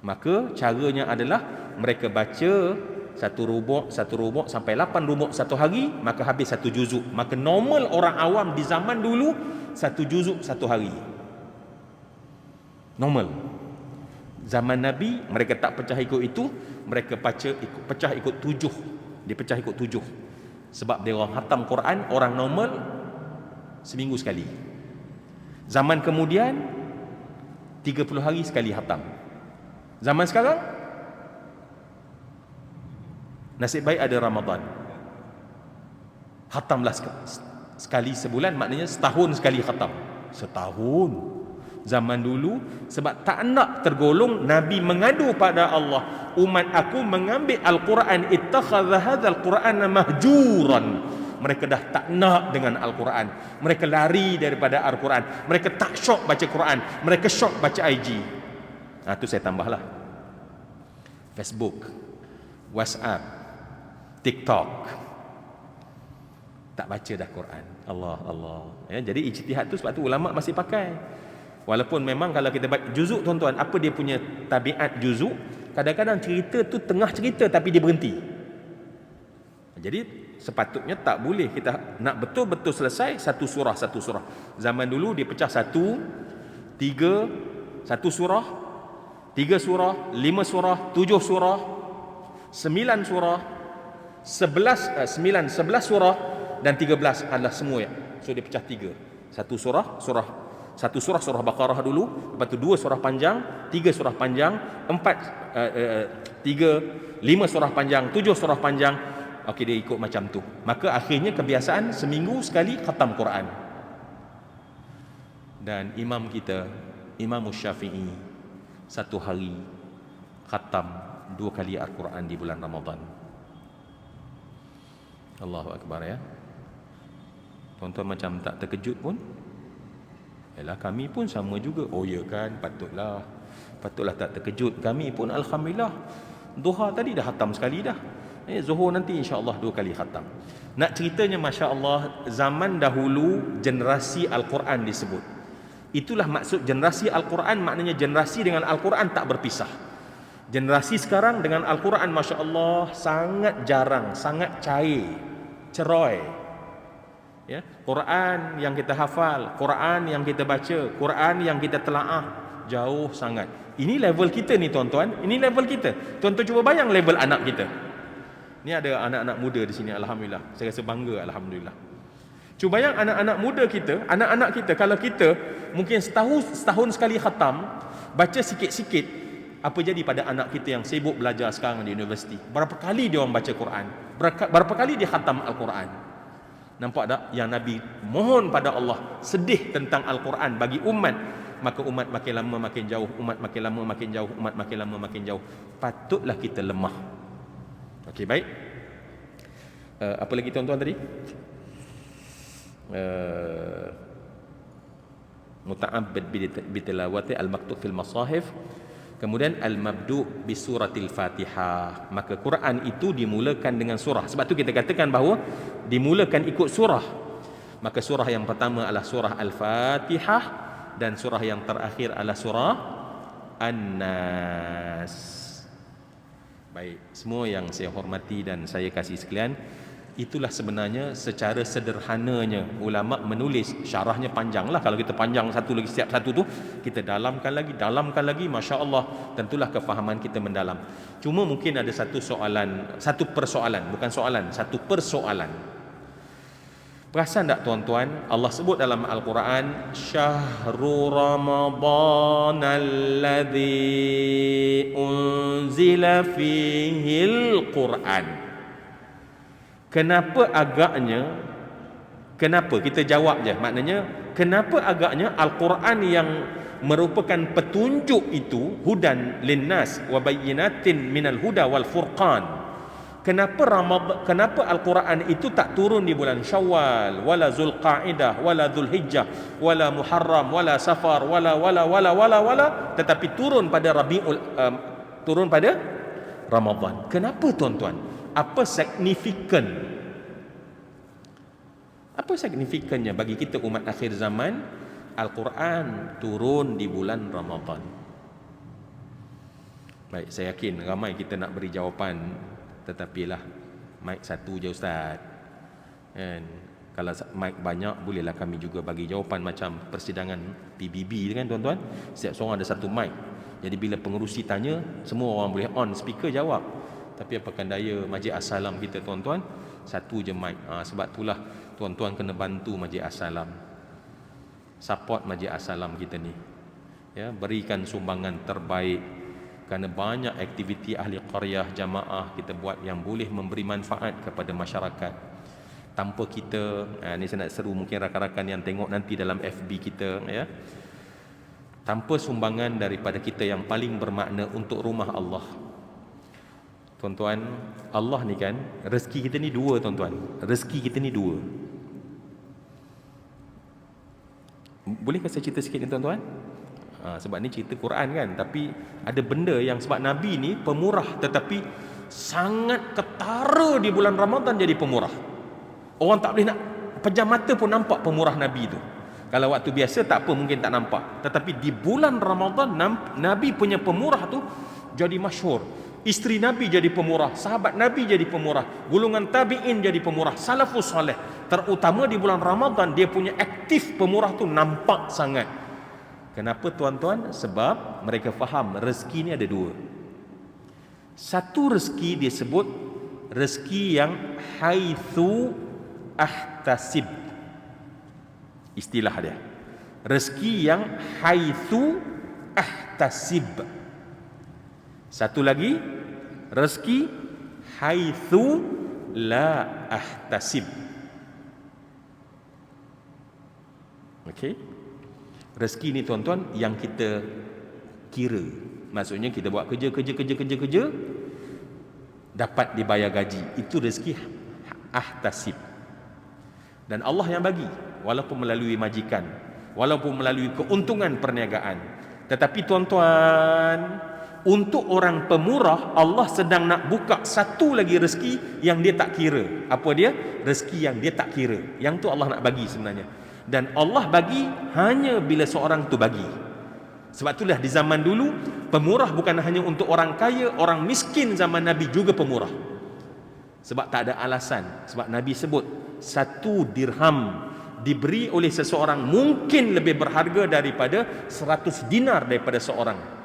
Maka caranya adalah mereka baca 1 rubuk sampai 8 rubuk satu hari, maka habis 1 juzuk. Maka normal orang awam di zaman dulu 1 juzuk satu hari. Normal. Zaman Nabi mereka tak pecah ikut itu, mereka pecah ikut 7. Dia pecah ikut 7. Sebab dia orang khatam Quran, orang normal seminggu sekali. Zaman kemudian 30 hari sekali khatam. Zaman sekarang nasib baik ada Ramadan. Khatamlah sekali sebulan, maknanya setahun sekali khatam. Setahun. Zaman dulu, sebab tak nak tergolong, Nabi mengadu pada Allah, umat aku mengambil Al-Quran, ittakhadha hadzal Qur'ana mahjuran. Mereka dah tak nak dengan Al-Quran, mereka lari daripada Al-Quran, mereka tak syok baca Quran, mereka syok baca IG. Itu saya tambahlah Facebook, WhatsApp, TikTok, tak baca dah Quran. Allah. Jadi ijtihad tu sebab tu ulama masih pakai. Walaupun memang kalau kita baca juzuk, tuan-tuan, apa dia punya tabiat juzuk? Kadang-kadang cerita tu tengah cerita tapi dia berhenti. Jadi sepatutnya tak boleh kita nak betul-betul selesai satu surah. Zaman dulu dia pecah satu surah, 3 surah, 5 surah, 7 surah, 9 surah, 11 surah dan 13 adalah semua ya. So dia pecah 3. Satu surah surah Baqarah dulu, lepas tu 2 surah panjang, 3 surah panjang, 5 surah panjang, 7 surah panjang. Okey, dia ikut macam tu. Maka akhirnya kebiasaan seminggu sekali khatam Quran. Dan imam kita, Imam Syafi'i, satu hari khatam 2 kali Al-Quran di bulan Ramadan. Allahu Akbar ya. Tuan-tuan macam tak terkejut pun? Yalah, kami pun sama juga. Oh ya kan, patutlah tak terkejut. Kami pun alhamdulillah duha tadi dah khatam sekali dah. Zuhur nanti insya-Allah 2 kali khatam. Nak ceritanya, masya-Allah, zaman dahulu generasi Al-Quran disebut. Itulah maksud generasi Al-Quran, maknanya generasi dengan Al-Quran tak berpisah. Generasi sekarang dengan Al-Quran, masya-Allah, sangat jarang, sangat cair, cerai. Ya, Quran yang kita hafal, Quran yang kita baca, Quran yang kita telaah, jauh sangat. Ini level kita ni, tuan-tuan. Ini level kita. Tuan-tuan cuba bayang level anak kita. Ni ada anak-anak muda di sini, alhamdulillah. Saya rasa bangga, alhamdulillah. Cuba bayang anak-anak muda kita, anak-anak kita, kalau kita mungkin setahun sekali khatam, baca sikit-sikit, apa jadi pada anak kita yang sibuk belajar sekarang di universiti? Berapa kali dia orang baca Quran? Berapa kali dia khatam Al-Quran? Nampak tak yang Nabi mohon pada Allah, sedih tentang Al-Quran bagi umat, maka umat makin lama makin jauh, umat makin lama makin jauh, umat makin lama makin jauh. Patutlah kita lemah. Okey, baik. Apa lagi tuan-tuan tadi? Muta'abbad bitilawati al-maktub fil masahif. Kemudian al-mabdu' bi suratil Fatihah. Maka Quran itu dimulakan dengan surah. Sebab tu kita katakan bahawa dimulakan ikut surah. Maka surah yang pertama adalah surah Al-Fatihah dan surah yang terakhir adalah surah An-Nas. Baik, semua yang saya hormati dan saya kasih sekalian, itulah sebenarnya secara sederhananya ulama menulis. Syarahnya panjang lah. Kalau kita panjang satu lagi, setiap satu tu kita dalamkan lagi, Masya Allah, tentulah kefahaman kita mendalam. Cuma mungkin ada satu persoalan. Perasan tak tuan-tuan, Allah sebut dalam Al-Quran, Syahrul Ramadan alladhi unzila fihil Quran. Kenapa kita jawab je, maknanya kenapa agaknya Al-Quran yang merupakan petunjuk itu, hudan linnas wa bayyinatin minal huda wal furqan, kenapa Al-Quran itu tak turun di bulan Syawal, wala Zulqaidah, wala Zulhijjah, wala Muharram, wala Safar, wala, tetapi turun pada Ramadan. Kenapa tuan-tuan? Apa signifikannya bagi kita umat akhir zaman Al-Quran turun di bulan Ramadan? Baik, saya yakin ramai kita nak beri jawapan, tetapi lah mic satu je Ustaz. Kalau mic banyak, bolehlah kami juga bagi jawapan macam persidangan PBB kan tuan-tuan. Setiap seorang ada satu mic. Jadi bila pengerusi tanya, semua orang boleh on speaker jawab. Tapi apakah daya Masjid As-Salam kita tuan-tuan, satu je mic. Sebab itulah tuan-tuan kena bantu Masjid As-Salam, support Masjid As-Salam kita ni, ya, berikan sumbangan terbaik, kerana banyak aktiviti ahli qaryah jamaah kita buat yang boleh memberi manfaat kepada masyarakat. Tanpa kita, ni saya nak seru mungkin rakan-rakan yang tengok nanti dalam FB kita, ya, tanpa sumbangan daripada kita yang paling bermakna untuk rumah Allah. Tuan-tuan, Allah ni kan, rezeki kita ni dua, tuan-tuan. Rezeki kita ni dua. Bolehkah saya cerita sikit ni, tuan-tuan? Sebab ni cerita Quran kan, tapi ada benda yang sebab Nabi ni pemurah, tetapi sangat ketara di bulan Ramadan jadi pemurah. Orang tak boleh nak pejam mata pun nampak pemurah Nabi tu. Kalau waktu biasa tak apa, mungkin tak nampak, tetapi di bulan Ramadan Nabi punya pemurah tu jadi masyhur. Isteri Nabi jadi pemurah, sahabat Nabi jadi pemurah, golongan tabi'in jadi pemurah, salafus soleh. Terutama di bulan Ramadan, dia punya aktif pemurah tu nampak sangat. Kenapa, tuan-tuan? Sebab mereka faham rezeki ni ada dua. Satu rezeki dia sebut rezeki yang haitsu ahtasib. Istilah dia, rezeki yang haitsu ahtasib. Satu lagi, rezeki haitsu la ahtasib. Okey, rezeki ni, tuan-tuan, yang kita kira. Maksudnya kita buat kerja dapat dibayar gaji, itu rezeki ahtasib. Dan Allah yang bagi, walaupun melalui majikan, walaupun melalui keuntungan perniagaan. Tetapi, tuan-tuan, untuk orang pemurah, Allah sedang nak buka satu lagi rezeki yang dia tak kira. Apa dia? Rezeki yang dia tak kira. Yang tu Allah nak bagi sebenarnya. Dan Allah bagi hanya bila seorang tu bagi. Sebab itulah di zaman dulu, pemurah bukan hanya untuk orang kaya, orang miskin zaman Nabi juga pemurah. Sebab tak ada alasan. Sebab Nabi sebut, 1 dirham diberi oleh seseorang mungkin lebih berharga daripada 100 dinar daripada seorang.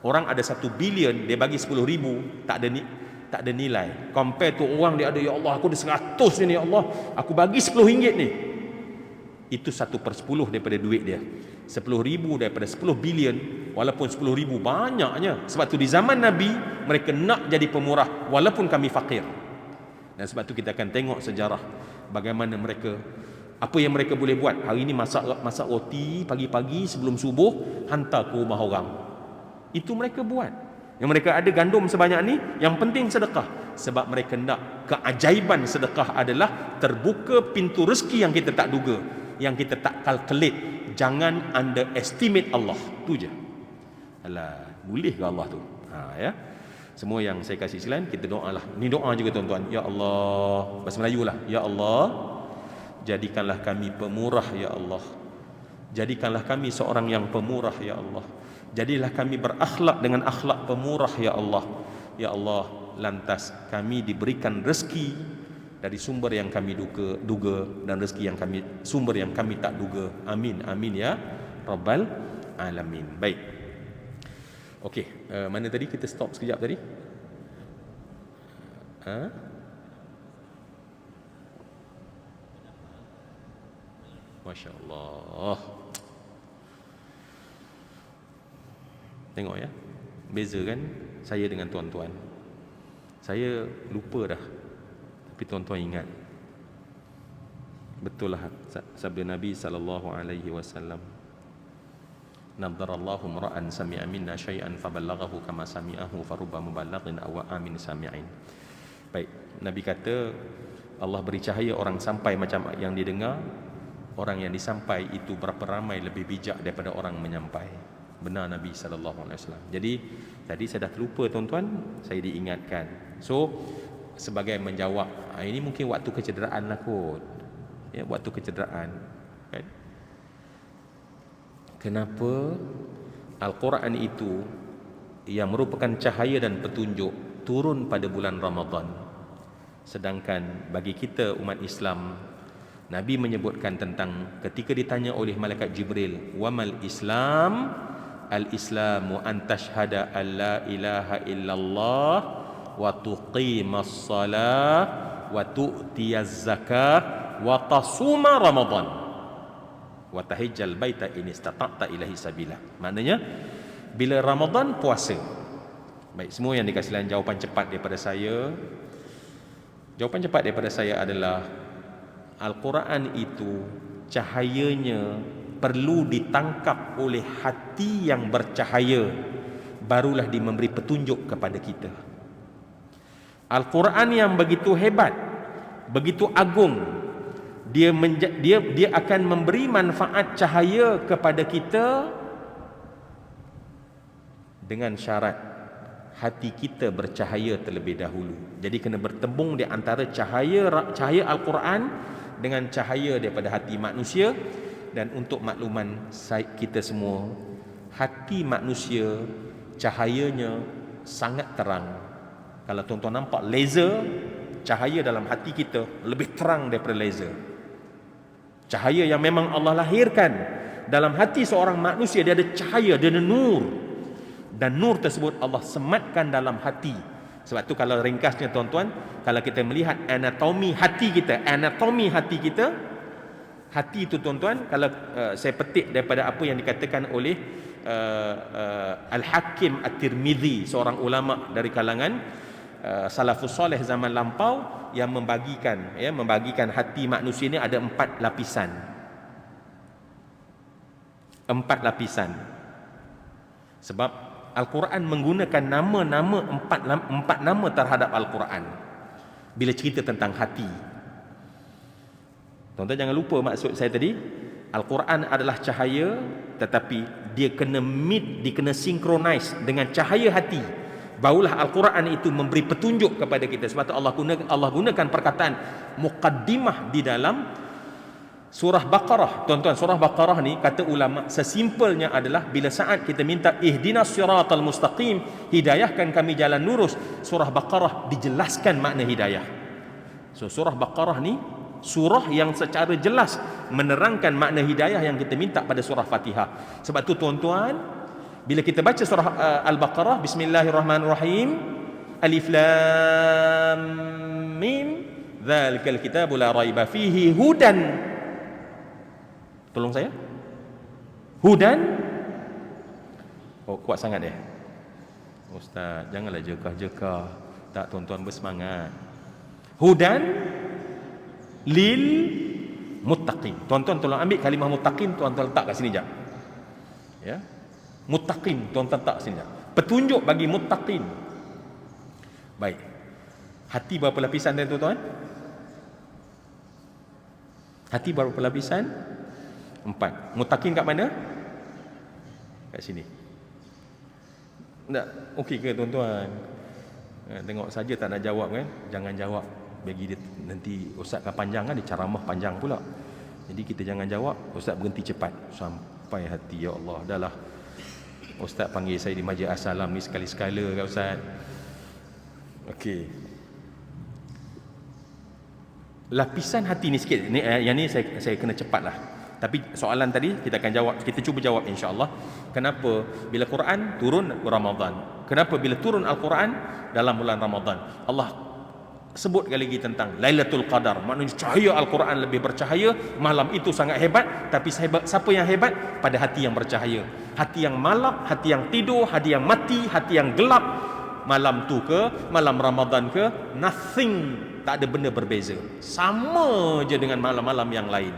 Orang ada 1 bilion, dia bagi 10,000, tak ada nilai. Compare tu orang dia ada, ya Allah, aku ada 100 ni, ya Allah, aku bagi RM10 ni. Itu 1/10 daripada duit dia. 10,000 daripada 10 bilion, walaupun 10,000 banyaknya. Sebab tu di zaman Nabi, mereka nak jadi pemurah walaupun kami fakir. Dan sebab tu kita akan tengok sejarah bagaimana mereka, apa yang mereka boleh buat. Hari ni masak roti pagi-pagi sebelum subuh, hantar ke rumah orang. Itu mereka buat. Yang mereka ada gandum sebanyak ni, yang penting sedekah. Sebab mereka nak keajaiban sedekah adalah terbuka pintu rezeki yang kita tak duga, yang kita tak calculate. Jangan underestimate Allah. Tu je. Alah, boleh ke Allah tu? Ya. Semua yang saya kasih silain, kita doalah. Ni doa juga, tuan-tuan. Ya Allah, bahasa Melayu lah. Ya Allah, jadikanlah kami pemurah, ya Allah. Jadikanlah kami seorang yang pemurah, ya Allah. Jadilah kami berakhlak dengan akhlak pemurah, ya Allah. Ya Allah, lantas kami diberikan rezeki dari sumber yang kami duga dan rezeki yang sumber yang kami tak duga. Amin, amin ya Rabbal Alamin. Baik. Okey, mana tadi kita stop sekejap tadi? Masya Allah. Tengok ya, beza kan saya dengan tuan-tuan. Saya lupa dah, tapi tuan-tuan ingat. Betul lah sabda Nabi SAW, nadarallahu mra'an sami'a minna syai'an faballaghahu kama sami'ahu farubba muballighin aw amin sami'in. Baik, Nabi kata Allah beri cahaya orang sampai macam yang didengar. Orang yang disampai itu berapa ramai lebih bijak daripada orang menyampai. Benar Nabi SAW. Jadi tadi saya dah terlupa, tuan-tuan, saya diingatkan. So sebagai menjawab, ini mungkin waktu kecederaan lah kot. Ya, waktu kecederaan kan? Kenapa Al-Quran itu yang merupakan cahaya dan petunjuk turun pada bulan Ramadan, sedangkan bagi kita umat Islam, Nabi menyebutkan tentang ketika ditanya oleh malaikat Jibril, wamal Islam, al-Islamu an tashhada an la ilaha illallah wa tuqimas salah wa tu'tiyaz zakah wa tasuma Ramadan wa tahijjal baita in istata'ta ilahi sabila. Maknanya bila Ramadan puasa. Baik, semua yang dikasih lain jawapan cepat daripada saya. Jawapan cepat daripada saya adalah Al-Quran itu cahayanya perlu ditangkap oleh hati yang bercahaya, barulah dia memberi petunjuk kepada kita. Al-Quran yang begitu hebat, begitu agung, dia akan memberi manfaat cahaya kepada kita dengan syarat hati kita bercahaya terlebih dahulu. Jadi kena bertembung di antara cahaya Al-Quran dengan cahaya daripada hati manusia. Dan untuk makluman kita semua, hati manusia cahayanya sangat terang. Kalau tuan-tuan nampak laser, cahaya dalam hati kita lebih terang daripada laser. Cahaya yang memang Allah lahirkan dalam hati seorang manusia, dia ada cahaya, dia ada nur. Dan nur tersebut Allah sematkan dalam hati. Sebab tu kalau ringkasnya tuan-tuan, kalau kita melihat anatomi hati kita, hati itu tuan-tuan, kalau saya petik daripada apa yang dikatakan oleh Al-Hakim At-Tirmidzi, seorang ulama dari kalangan salafus soleh zaman lampau, yang membagikan hati manusia ini ada 4 lapisan. 4 lapisan. Sebab Al-Quran menggunakan nama-nama 4 nama terhadap Al-Quran bila cerita tentang hati. Tuan-tuan jangan lupa maksud saya tadi, Al-Quran adalah cahaya, tetapi dia kena synchronize dengan cahaya hati. Barulah Al-Quran itu memberi petunjuk kepada kita. Sebab tu Allah gunakan perkataan muqaddimah di dalam surah Baqarah. Tuan-tuan, surah Baqarah ni kata ulama sesimpelnya adalah bila saat kita minta ihdinas siratal mustaqim, hidayahkan kami jalan lurus, surah Baqarah dijelaskan makna hidayah. So surah Baqarah ni surah yang secara jelas menerangkan makna hidayah yang kita minta pada surah Fatihah. Sebab tu tuan-tuan, bila kita baca surah Al-Baqarah, bismillahirrahmanirrahim, alif lam mim, dzalikal kitabu la raiba fihi hudan. Tolong saya. Hudan. Oh, kuat sangat dia. Ustaz, janganlah jekah-jekah. Tak, tuan-tuan bersemangat. Hudan lil muttaqin. Tuan-tuan tolong ambil kalimah muttaqin, tuan-tuan letak kat sini jap. Ya. Muttaqin, tuan-tuan letak sini jap. Petunjuk bagi muttaqin. Baik. Hati berapa lapisan dia, tuan-tuan? Hati berapa lapisan? 4. Muttaqin kat mana? Kat sini. Tak okey ke tuan-tuan? Tengok saja tak nak jawab kan? Jangan jawab. Bagi dia nanti ustaz kan panjang kan, dia ceramah panjang pula. Jadi kita jangan jawab, ustaz berhenti cepat sampai hati. Ya Allah, dahlah. Ustaz panggil saya di Masjid As-Salam ni sekali-sekala kan ustaz. Okey. Lapisan hati ni sikit. Ni yang ni saya kena cepatlah. Tapi soalan tadi kita akan jawab, kita cuba jawab insya-Allah. Kenapa bila Quran turun Ramadan? Kenapa bila turun Al-Quran dalam bulan Ramadan? Allah sebut lagi tentang Lailatul Qadar. Maknanya cahaya Al-Quran lebih bercahaya. Malam itu sangat hebat. Tapi siapa yang hebat? Pada hati yang bercahaya. Hati yang malap, hati yang tidur, hati yang mati, hati yang gelap. Malam tu ke, malam Ramadan ke, nothing. Tak ada benda berbeza. Sama je dengan malam-malam yang lain.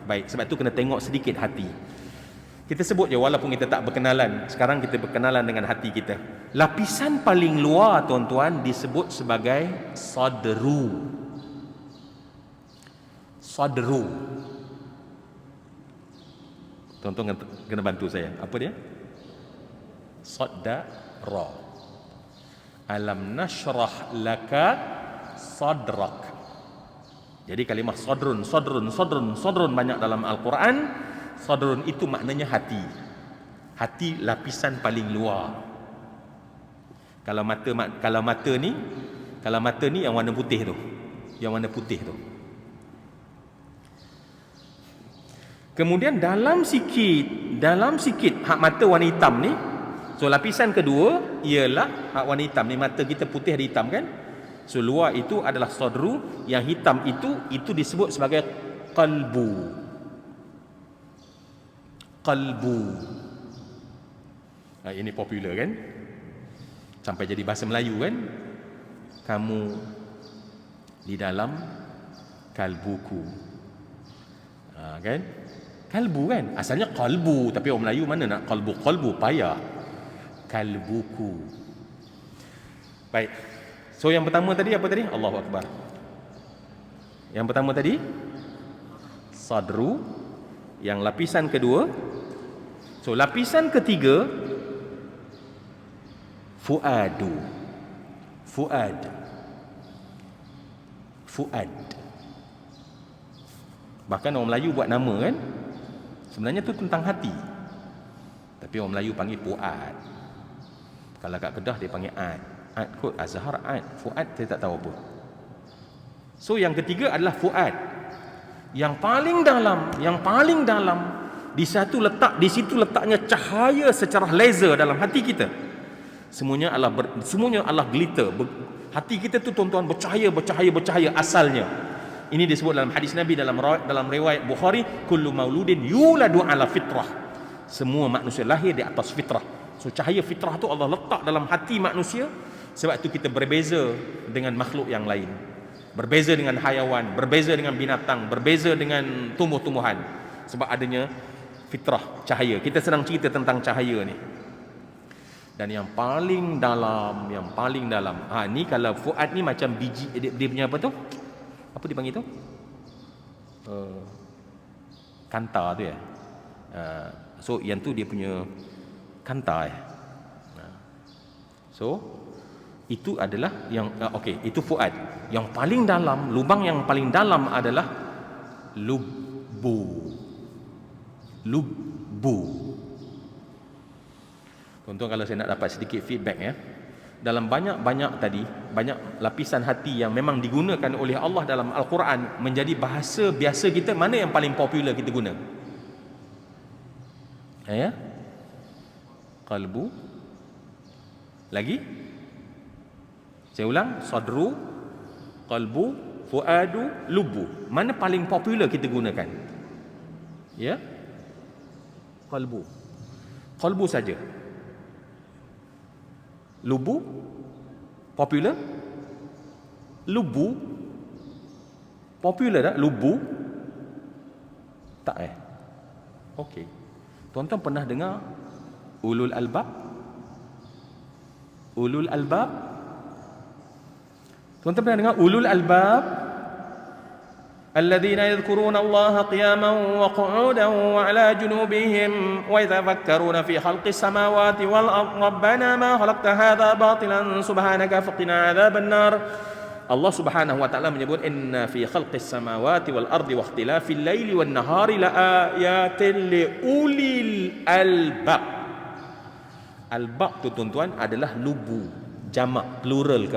Baik, sebab tu kena tengok sedikit hati. Kita sebut je walaupun kita tak berkenalan. Sekarang kita berkenalan dengan hati kita. Lapisan paling luar tuan-tuan disebut sebagai sadru. Sadru. Tuan-tuan kena bantu saya. Apa dia? Sadra. Alam nashrah laka sadrak. Jadi kalimah sadrun banyak dalam Al-Quran. Sadrun itu maknanya hati. Hati lapisan paling luar. Kalau mata ni yang warna putih tu. Yang warna putih tu. Kemudian dalam sikit hak mata warna hitam ni. So lapisan kedua ialah hak warna hitam ni, mata kita putih ada hitam kan? So luar itu adalah sadru, yang hitam itu disebut sebagai qalbu. Ini popular kan? Sampai jadi bahasa Melayu kan? Kamu di dalam kalbuku. Kan? Kalbu kan? Asalnya kalbu, tapi orang Melayu mana nak kalbu payah. Kalbuku. Baik. So yang pertama tadi apa tadi? Allahu Akbar. Yang pertama tadi sadru. Yang lapisan kedua. So lapisan ketiga fuadu. Fuad. Bahkan orang Melayu buat nama kan, sebenarnya tu tentang hati, tapi orang Melayu panggil fuad. Kalau kat Kedah dia panggil ad kot, Azhar ad, fuad saya tak tahu apa. So yang ketiga adalah fuad. Yang paling dalam di situ letaknya cahaya secara laser dalam hati kita. Semuanya Allah glitter. Hati kita tu tuan-tuan bercahaya asalnya. Ini disebut dalam hadis Nabi dalam riwayat Bukhari, kullu mauludin yuladu ala fitrah. Semua manusia lahir di atas fitrah. So cahaya fitrah tu Allah letak dalam hati manusia. Sebab itu kita berbeza dengan makhluk yang lain. Berbeza dengan hayawan, berbeza dengan binatang, berbeza dengan tumbuh-tumbuhan. Sebab adanya fitrah, cahaya. Kita sedang cerita tentang cahaya ni. Dan yang paling dalam, ni kalau fuad ni macam biji, dia punya apa tu? Apa dipanggil tu? Kanta tu ya. So yang tu dia punya kanta ya. So itu adalah yang okey, itu fuad. Yang paling dalam, lubang yang paling dalam adalah lubbu. Tuan-tuan, kalau saya nak dapat sedikit feedback ya, dalam banyak lapisan hati yang memang digunakan oleh Allah dalam Al-Quran menjadi bahasa biasa kita, mana yang paling popular kita guna? Ya? Qalbu. Lagi? Saya ulang, sadru, qalbu, fuadu, lubbu. Mana paling popular kita gunakan? Ya? Qalbu saja. Lubu popular? Lubu popular tak? Lubu tak okey. Tuan-tuan pernah dengar ulul albab? Tuan-tuan pernah dengar ulul albab? الذين يذكرون الله قياما وقعودا وعلى جنوبهم ويتفكرون في خلق السماوات والأرض ربنا ما خلقت هذا باطلا سبحانك فقنا عذاب النار. Allah Subhanahu wa taala menyebut inna fi khalqis samawati wal ardi wa ikhtilafil laili wan nahari laayatin liulil albab. Albab tu tuan-tuan adalah lubu, jamak plural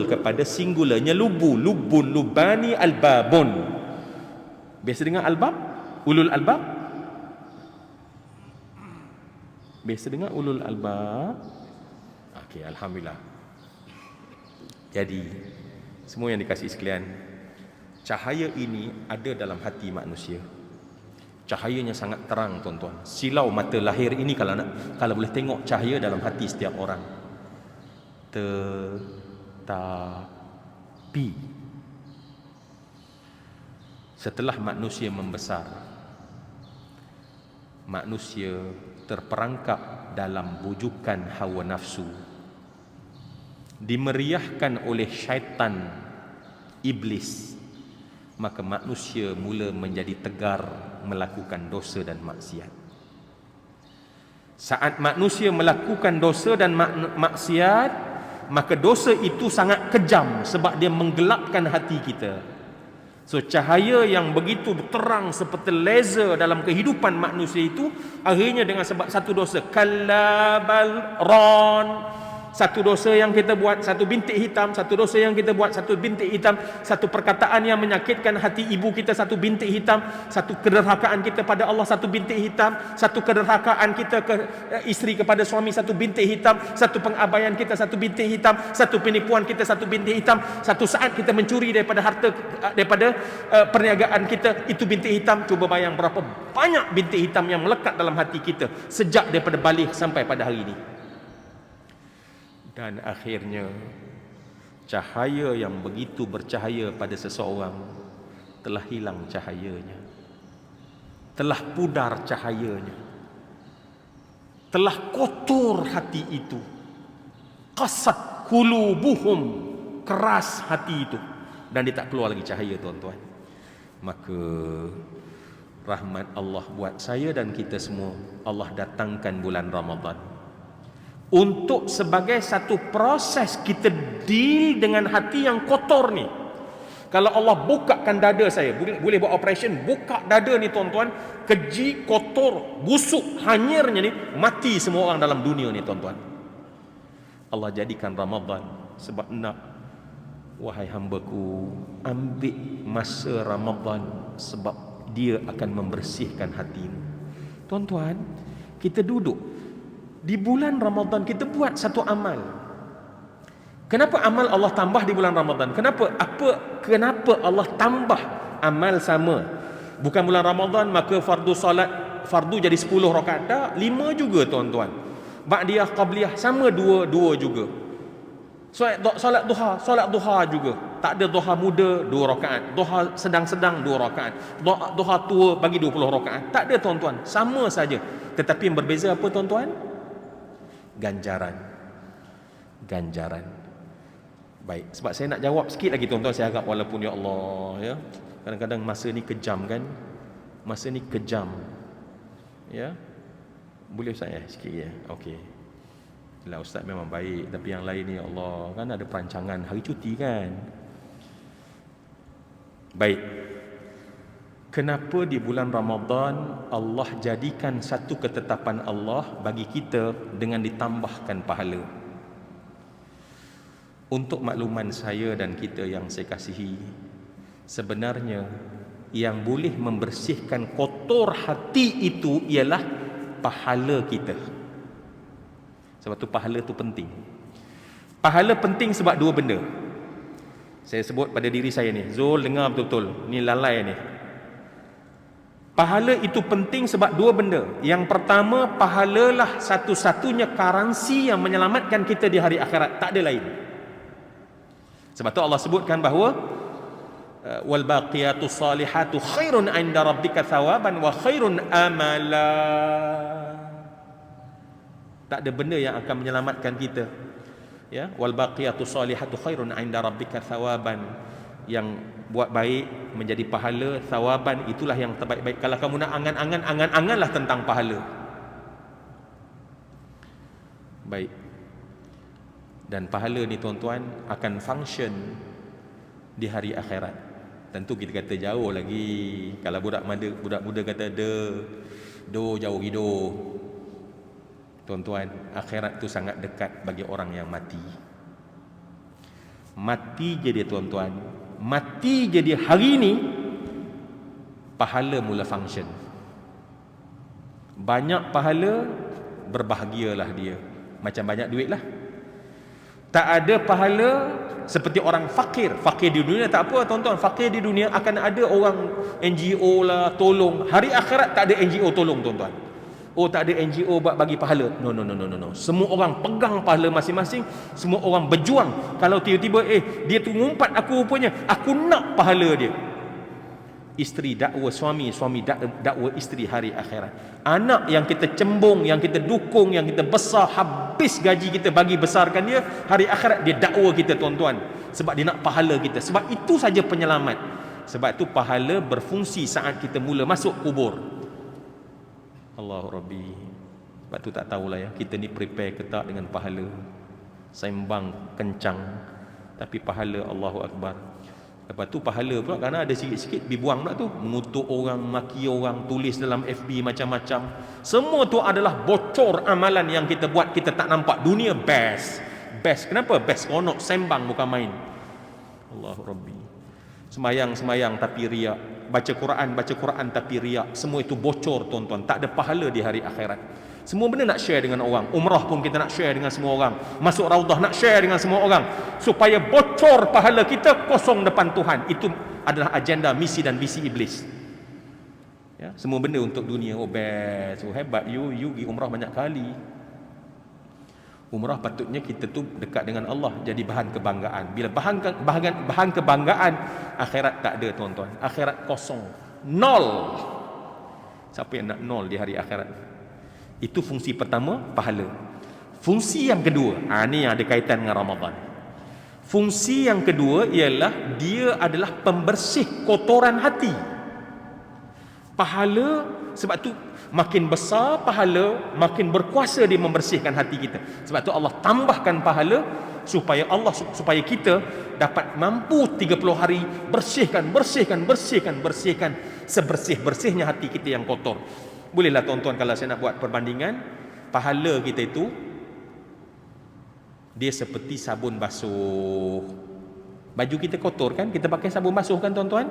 kepada singularnya lubu. Lubun, lubani, albabun. Biasa dengar albab? Ulul albab? Biasa dengar ulul albab? Okey, alhamdulillah. Jadi, semua yang dikasihi sekalian, cahaya ini ada dalam hati manusia. Cahayanya sangat terang, tuan-tuan. Silau mata lahir ini kalau boleh tengok cahaya dalam hati setiap orang. Tapi setelah manusia membesar, manusia terperangkap dalam bujukan hawa nafsu, dimeriahkan oleh syaitan iblis, maka manusia mula menjadi tegar melakukan dosa dan maksiat. Saat manusia melakukan dosa dan maksiat, maka dosa itu sangat kejam sebab dia menggelapkan hati kita. So cahaya yang begitu terang seperti laser dalam kehidupan manusia itu, akhirnya dengan sebab satu dosa, kallabal ron, satu dosa yang kita buat, satu bintik hitam, satu dosa yang kita buat, satu bintik hitam, satu perkataan yang menyakitkan hati ibu kita, satu bintik hitam, satu kederhakaan kita pada Allah, satu bintik hitam, satu kederhakaan kita ke isteri kepada suami, satu bintik hitam, satu pengabaian kita, satu bintik hitam, satu penipuan kita, satu bintik hitam, satu saat kita mencuri daripada harta, daripada perniagaan kita, itu bintik hitam. Cuba bayang berapa banyak bintik hitam yang melekat dalam hati kita sejak daripada balik sampai pada hari ini. Dan akhirnya cahaya yang begitu bercahaya pada seseorang telah hilang cahayanya, telah pudar cahayanya, telah kotor hati itu. Qasat qulubuhum, keras hati itu, dan dia tak keluar lagi cahaya, tuan-tuan. Maka rahmat Allah buat saya dan kita semua, Allah datangkan bulan Ramadan untuk sebagai satu proses kita deal dengan hati yang kotor ni. Kalau Allah bukakan dada saya, boleh buat operation, buka dada ni tuan-tuan, keji, kotor, busuk, hanyirnya ni, mati semua orang dalam dunia ni tuan-tuan. Allah jadikan Ramadan sebab nak, wahai hambaku, ambil masa Ramadan sebab dia akan membersihkan hatimu. Tuan-tuan, kita duduk di bulan Ramadan, kita buat satu amal. Kenapa amal Allah tambah di bulan Ramadan? Kenapa Allah tambah amal sama? Bukan bulan Ramadan maka fardu jadi 10 rakaat. Tak, 5 juga tuan-tuan. Ba'diyah, qabliyah sama dua juga. Solat duha juga. Tak ada duha muda 2 rakaat, duha sedang-sedang 2 rakaat, duha tua bagi 20 rakaat. Tak ada tuan-tuan, sama saja. Tetapi yang berbeza apa tuan-tuan? Ganjaran. Baik, sebab saya nak jawab sikit lagi tuan-tuan, saya harap, walaupun ya Allah ya, kadang-kadang masa ni kejam kan. Masa ni kejam. Ya. Boleh saya sikit ya. Okey. Lah ustaz memang baik, tapi yang lain ni ya Allah, kan ada perancangan hari cuti kan. Baik. Kenapa di bulan Ramadan Allah jadikan satu ketetapan Allah bagi kita dengan ditambahkan pahala? Untuk makluman saya dan kita yang saya kasihi, sebenarnya yang boleh membersihkan kotor hati itu ialah pahala kita. Sebab tu pahala tu penting. Pahala penting sebab 2 benda. Saya sebut pada diri saya ni, Zul dengar betul-betul, ni lalai ni. Pahala itu penting sebab 2 benda. Yang pertama, pahalalah satu-satunya currency yang menyelamatkan kita di hari akhirat, tak ada lain. Sebab tu Allah sebutkan bahawa wal baqiyatus salihatu khairun 'inda rabbika thawaban wa khairun amala. Tak ada benda yang akan menyelamatkan kita. Ya, wal baqiyatus salihatu khairun 'inda rabbika thawaban. Yang buat baik menjadi pahala, thawaban itulah yang terbaik-baik. Kalau kamu nak angan-anganlah tentang pahala. Baik. Dan pahala ni tuan-tuan akan function di hari akhirat. Tentu kita kata jauh lagi. Kalau budak muda kata do jauh hidup. Tuan-tuan, akhirat tu sangat dekat bagi orang yang mati. Mati je dia tuan-tuan. Mati je dia hari ni, pahala mula function. Banyak pahala, berbahagialah dia. Macam banyak duit lah. Tak ada pahala seperti orang fakir. Fakir di dunia tak apa tuan-tuan. Fakir di dunia akan ada orang NGO lah tolong. Hari akhirat tak ada NGO tolong tuan-tuan. Oh, tak ada NGO buat bagi pahala. No. Semua orang pegang pahala masing-masing. Semua orang berjuang. Kalau tiba-tiba dia tu ngumpat aku rupanya, aku nak pahala dia. Isteri dakwa suami, suami dakwa isteri hari akhirat. Anak yang kita cembung, yang kita dukung, yang kita besar, habis gaji kita bagi besarkan dia, hari akhirat dia dakwa kita tuan-tuan. Sebab dia nak pahala kita. Sebab itu saja penyelamat. Sebab itu pahala berfungsi saat kita mula masuk kubur. Allahu Rabbi. Sebab tu tak tahulah ya, kita ni prepare ke tak dengan pahala. Sembang kencang, tapi pahala Allahu Akbar. Lepas tu pahala pula, kerana ada sikit-sikit dibuang pula tu, mengutuk orang, maki orang, tulis dalam FB macam-macam. Semua tu adalah bocor amalan yang kita buat, kita tak nampak. Dunia best. Kenapa? Best seronok, sembang bukan main. Allahu Rabbi. Semayang tapi riak. Baca Quran tapi riak. Semua itu bocor tuan-tuan. Tak ada pahala di hari akhirat. Semua benda nak share dengan orang. Umrah pun kita nak share dengan semua orang. Masuk raudah nak share dengan semua orang. Supaya bocor pahala kita, kosong depan Tuhan. Itu adalah agenda, misi dan visi iblis. Ya, semua benda untuk dunia. Oh best, oh hebat, you pergi umrah banyak kali. Umrah patutnya kita tu dekat dengan Allah, jadi bahan kebanggaan. Bila bahan kebanggaan, akhirat tak ada tuan-tuan. Akhirat kosong, nol. Siapa yang nak nol di hari akhirat? Itu fungsi pertama, pahala. Fungsi yang kedua, ni yang ada kaitan dengan Ramadan. Fungsi yang kedua ialah dia adalah pembersih kotoran hati. Pahala, sebab tu makin besar pahala, makin berkuasa dia membersihkan hati kita. Sebab tu Allah tambahkan pahala supaya kita dapat mampu 30 hari bersihkan sebersih-bersihnya hati kita yang kotor. Bolehlah tuan-tuan, kalau saya nak buat perbandingan, pahala kita itu dia seperti sabun basuh. Baju kita kotor kan, kita pakai sabun basuh kan tuan-tuan?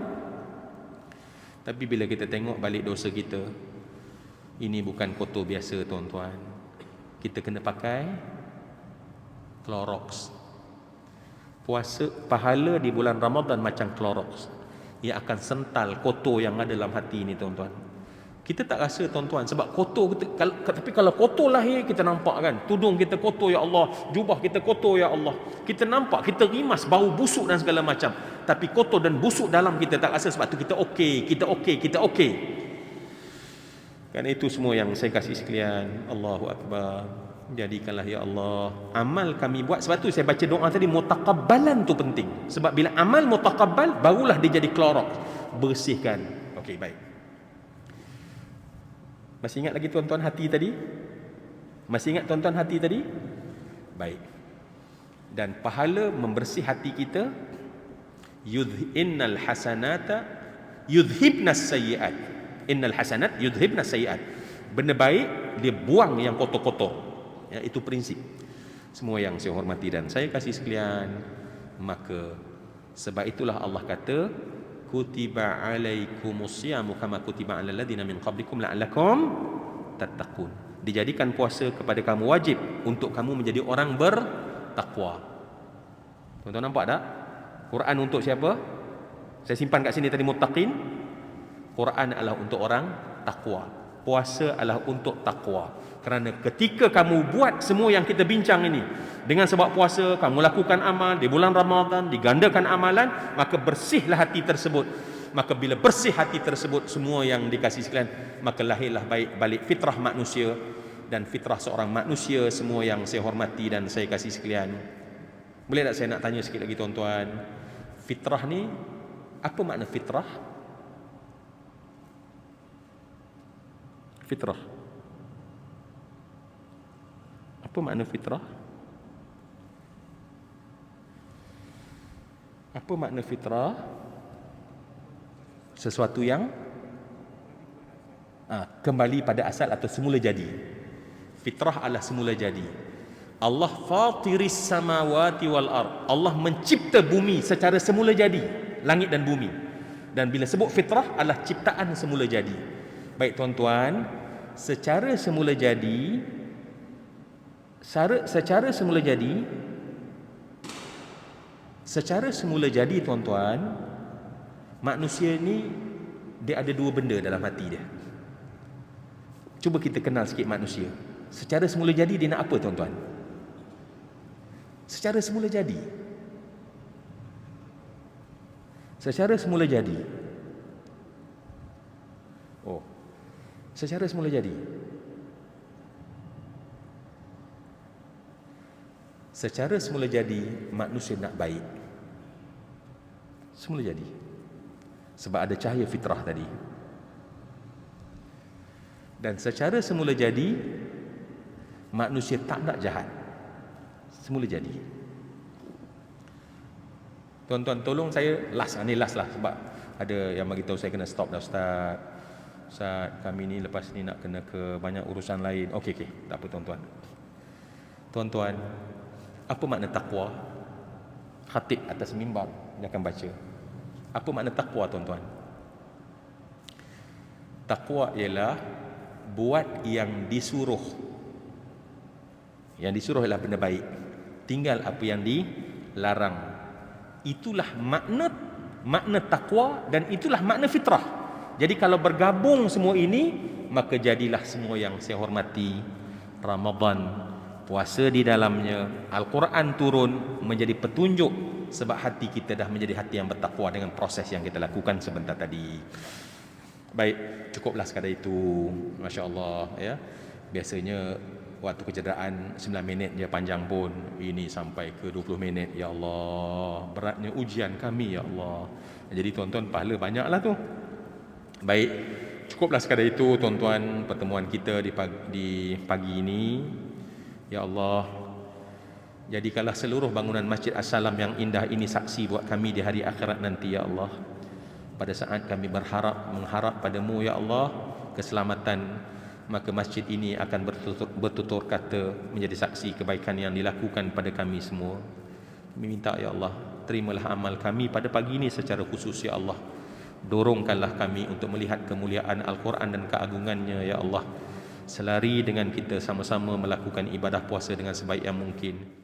Tapi bila kita tengok balik dosa kita, ini bukan kotor biasa tuan-tuan. Kita kena pakai Clorox. Puasa pahala di bulan Ramadan macam Clorox. Ia akan sental kotor yang ada dalam hati ini tuan-tuan. Kita tak rasa tuan-tuan, sebab kotor tapi kalau kotor lahir kita nampak kan, tudung kita kotor ya Allah, jubah kita kotor ya Allah. Kita nampak, kita rimas bau busuk dan segala macam. Tapi kotor dan busuk dalam kita tak rasa, sebab tu kita okey. Kan itu semua yang saya kasih sekalian. Allahu Akbar. Jadikanlah ya Allah amal kami buat. Sebab tu saya baca doa tadi, mutaqabbalan tu penting. Sebab bila amal mutaqabbal, barulah dia jadi Clorox, bersihkan. Okey, baik. Masih ingat lagi tuan-tuan hati tadi? Masih ingat tuan-tuan hati tadi? Baik. Dan pahala membersih hati kita, innal hasanata yudhibnas sayyi'at. Innal hasanat yudhibnas sayyi'at. Benda baik dia buang yang kotor-kotor. Ya, itu prinsip. Semua yang saya hormati dan saya kasih sekalian, maka sebab itulah Allah kata, kutiba alaikumus syiyamu kama kutiba alal ladzina min qablikum la'allakum tattaqun. Dijadikan puasa kepada kamu wajib untuk kamu menjadi orang bertakwa. Tuan-tuan nampak tak? Quran untuk siapa? Saya simpan kat sini tadi, muttaqin. Quran adalah untuk orang takwa. Puasa adalah untuk takwa. Kerana ketika kamu buat semua yang kita bincang ini, dengan sebab puasa kamu lakukan amal di bulan Ramadan, digandakan amalan, maka bersihlah hati tersebut. Maka bila bersih hati tersebut, semua yang dikasih sekalian, maka lahirlah balik fitrah manusia. Dan fitrah seorang manusia, semua yang saya hormati dan saya kasih sekalian, boleh tak saya nak tanya sikit lagi tuan-tuan, fitrah ni, apa makna fitrah? Fitrah, apa makna fitrah? Apa makna fitrah? Sesuatu yang kembali pada asal atau semula jadi. Fitrah adalah semula jadi. Allah fatiris samawati wal ard. Allah mencipta bumi secara semula jadi, langit dan bumi. Dan bila sebut fitrah adalah ciptaan semula jadi. Baik tuan-tuan, secara semula jadi, secara semula jadi tuan-tuan, manusia ni dia ada dua benda dalam hati dia. Cuba kita kenal sikit manusia. Secara semula jadi dia nak apa tuan-tuan? Secara semula jadi. Secara semula jadi. Oh. Secara semula jadi. Secara semula jadi manusia nak baik. Semula jadi. Sebab ada cahaya fitrah tadi. Dan secara semula jadi manusia tak nak jahat. Semula jadi. Tuan-tuan tolong saya ni last lah, sebab ada yang bagi tahu saya kena stop dah Ustaz, kami ni lepas ni nak kena ke banyak urusan lain. Okey, tak apa tuan-tuan. Tuan-tuan, apa makna takwa? Khatib atas mimbar dia akan baca. Apa makna takwa tuan-tuan? Takwa ialah buat yang disuruh. Yang disuruh ialah benda baik, tinggal apa yang dilarang. Itulah makna takwa dan itulah makna fitrah. Jadi kalau bergabung semua ini, maka jadilah semua yang saya hormati, Ramadan puasa di dalamnya, Al-Quran turun menjadi petunjuk, sebab hati kita dah menjadi hati yang bertakwa dengan proses yang kita lakukan sebentar tadi. Baik, cukuplah sekadar itu. Masya Allah ya. Biasanya waktu kecederaan 9 minit je panjang pun, ini sampai ke 20 minit. Ya Allah, beratnya ujian kami ya Allah. Jadi tuan-tuan pahala banyaklah tu. Baik, cukuplah sekadar itu tuan-tuan pertemuan kita di pagi ini. Ya Allah, jadikanlah seluruh bangunan Masjid As-Salam yang indah ini saksi buat kami di hari akhirat nanti ya Allah. Pada saat kami mengharap padamu ya Allah keselamatan, maka masjid ini akan bertutur kata menjadi saksi kebaikan yang dilakukan pada kami semua. Kami minta ya Allah, terimalah amal kami pada pagi ini secara khusus ya Allah. Dorongkanlah kami untuk melihat kemuliaan Al-Quran dan keagungannya ya Allah, selari dengan kita sama-sama melakukan ibadah puasa dengan sebaik yang mungkin.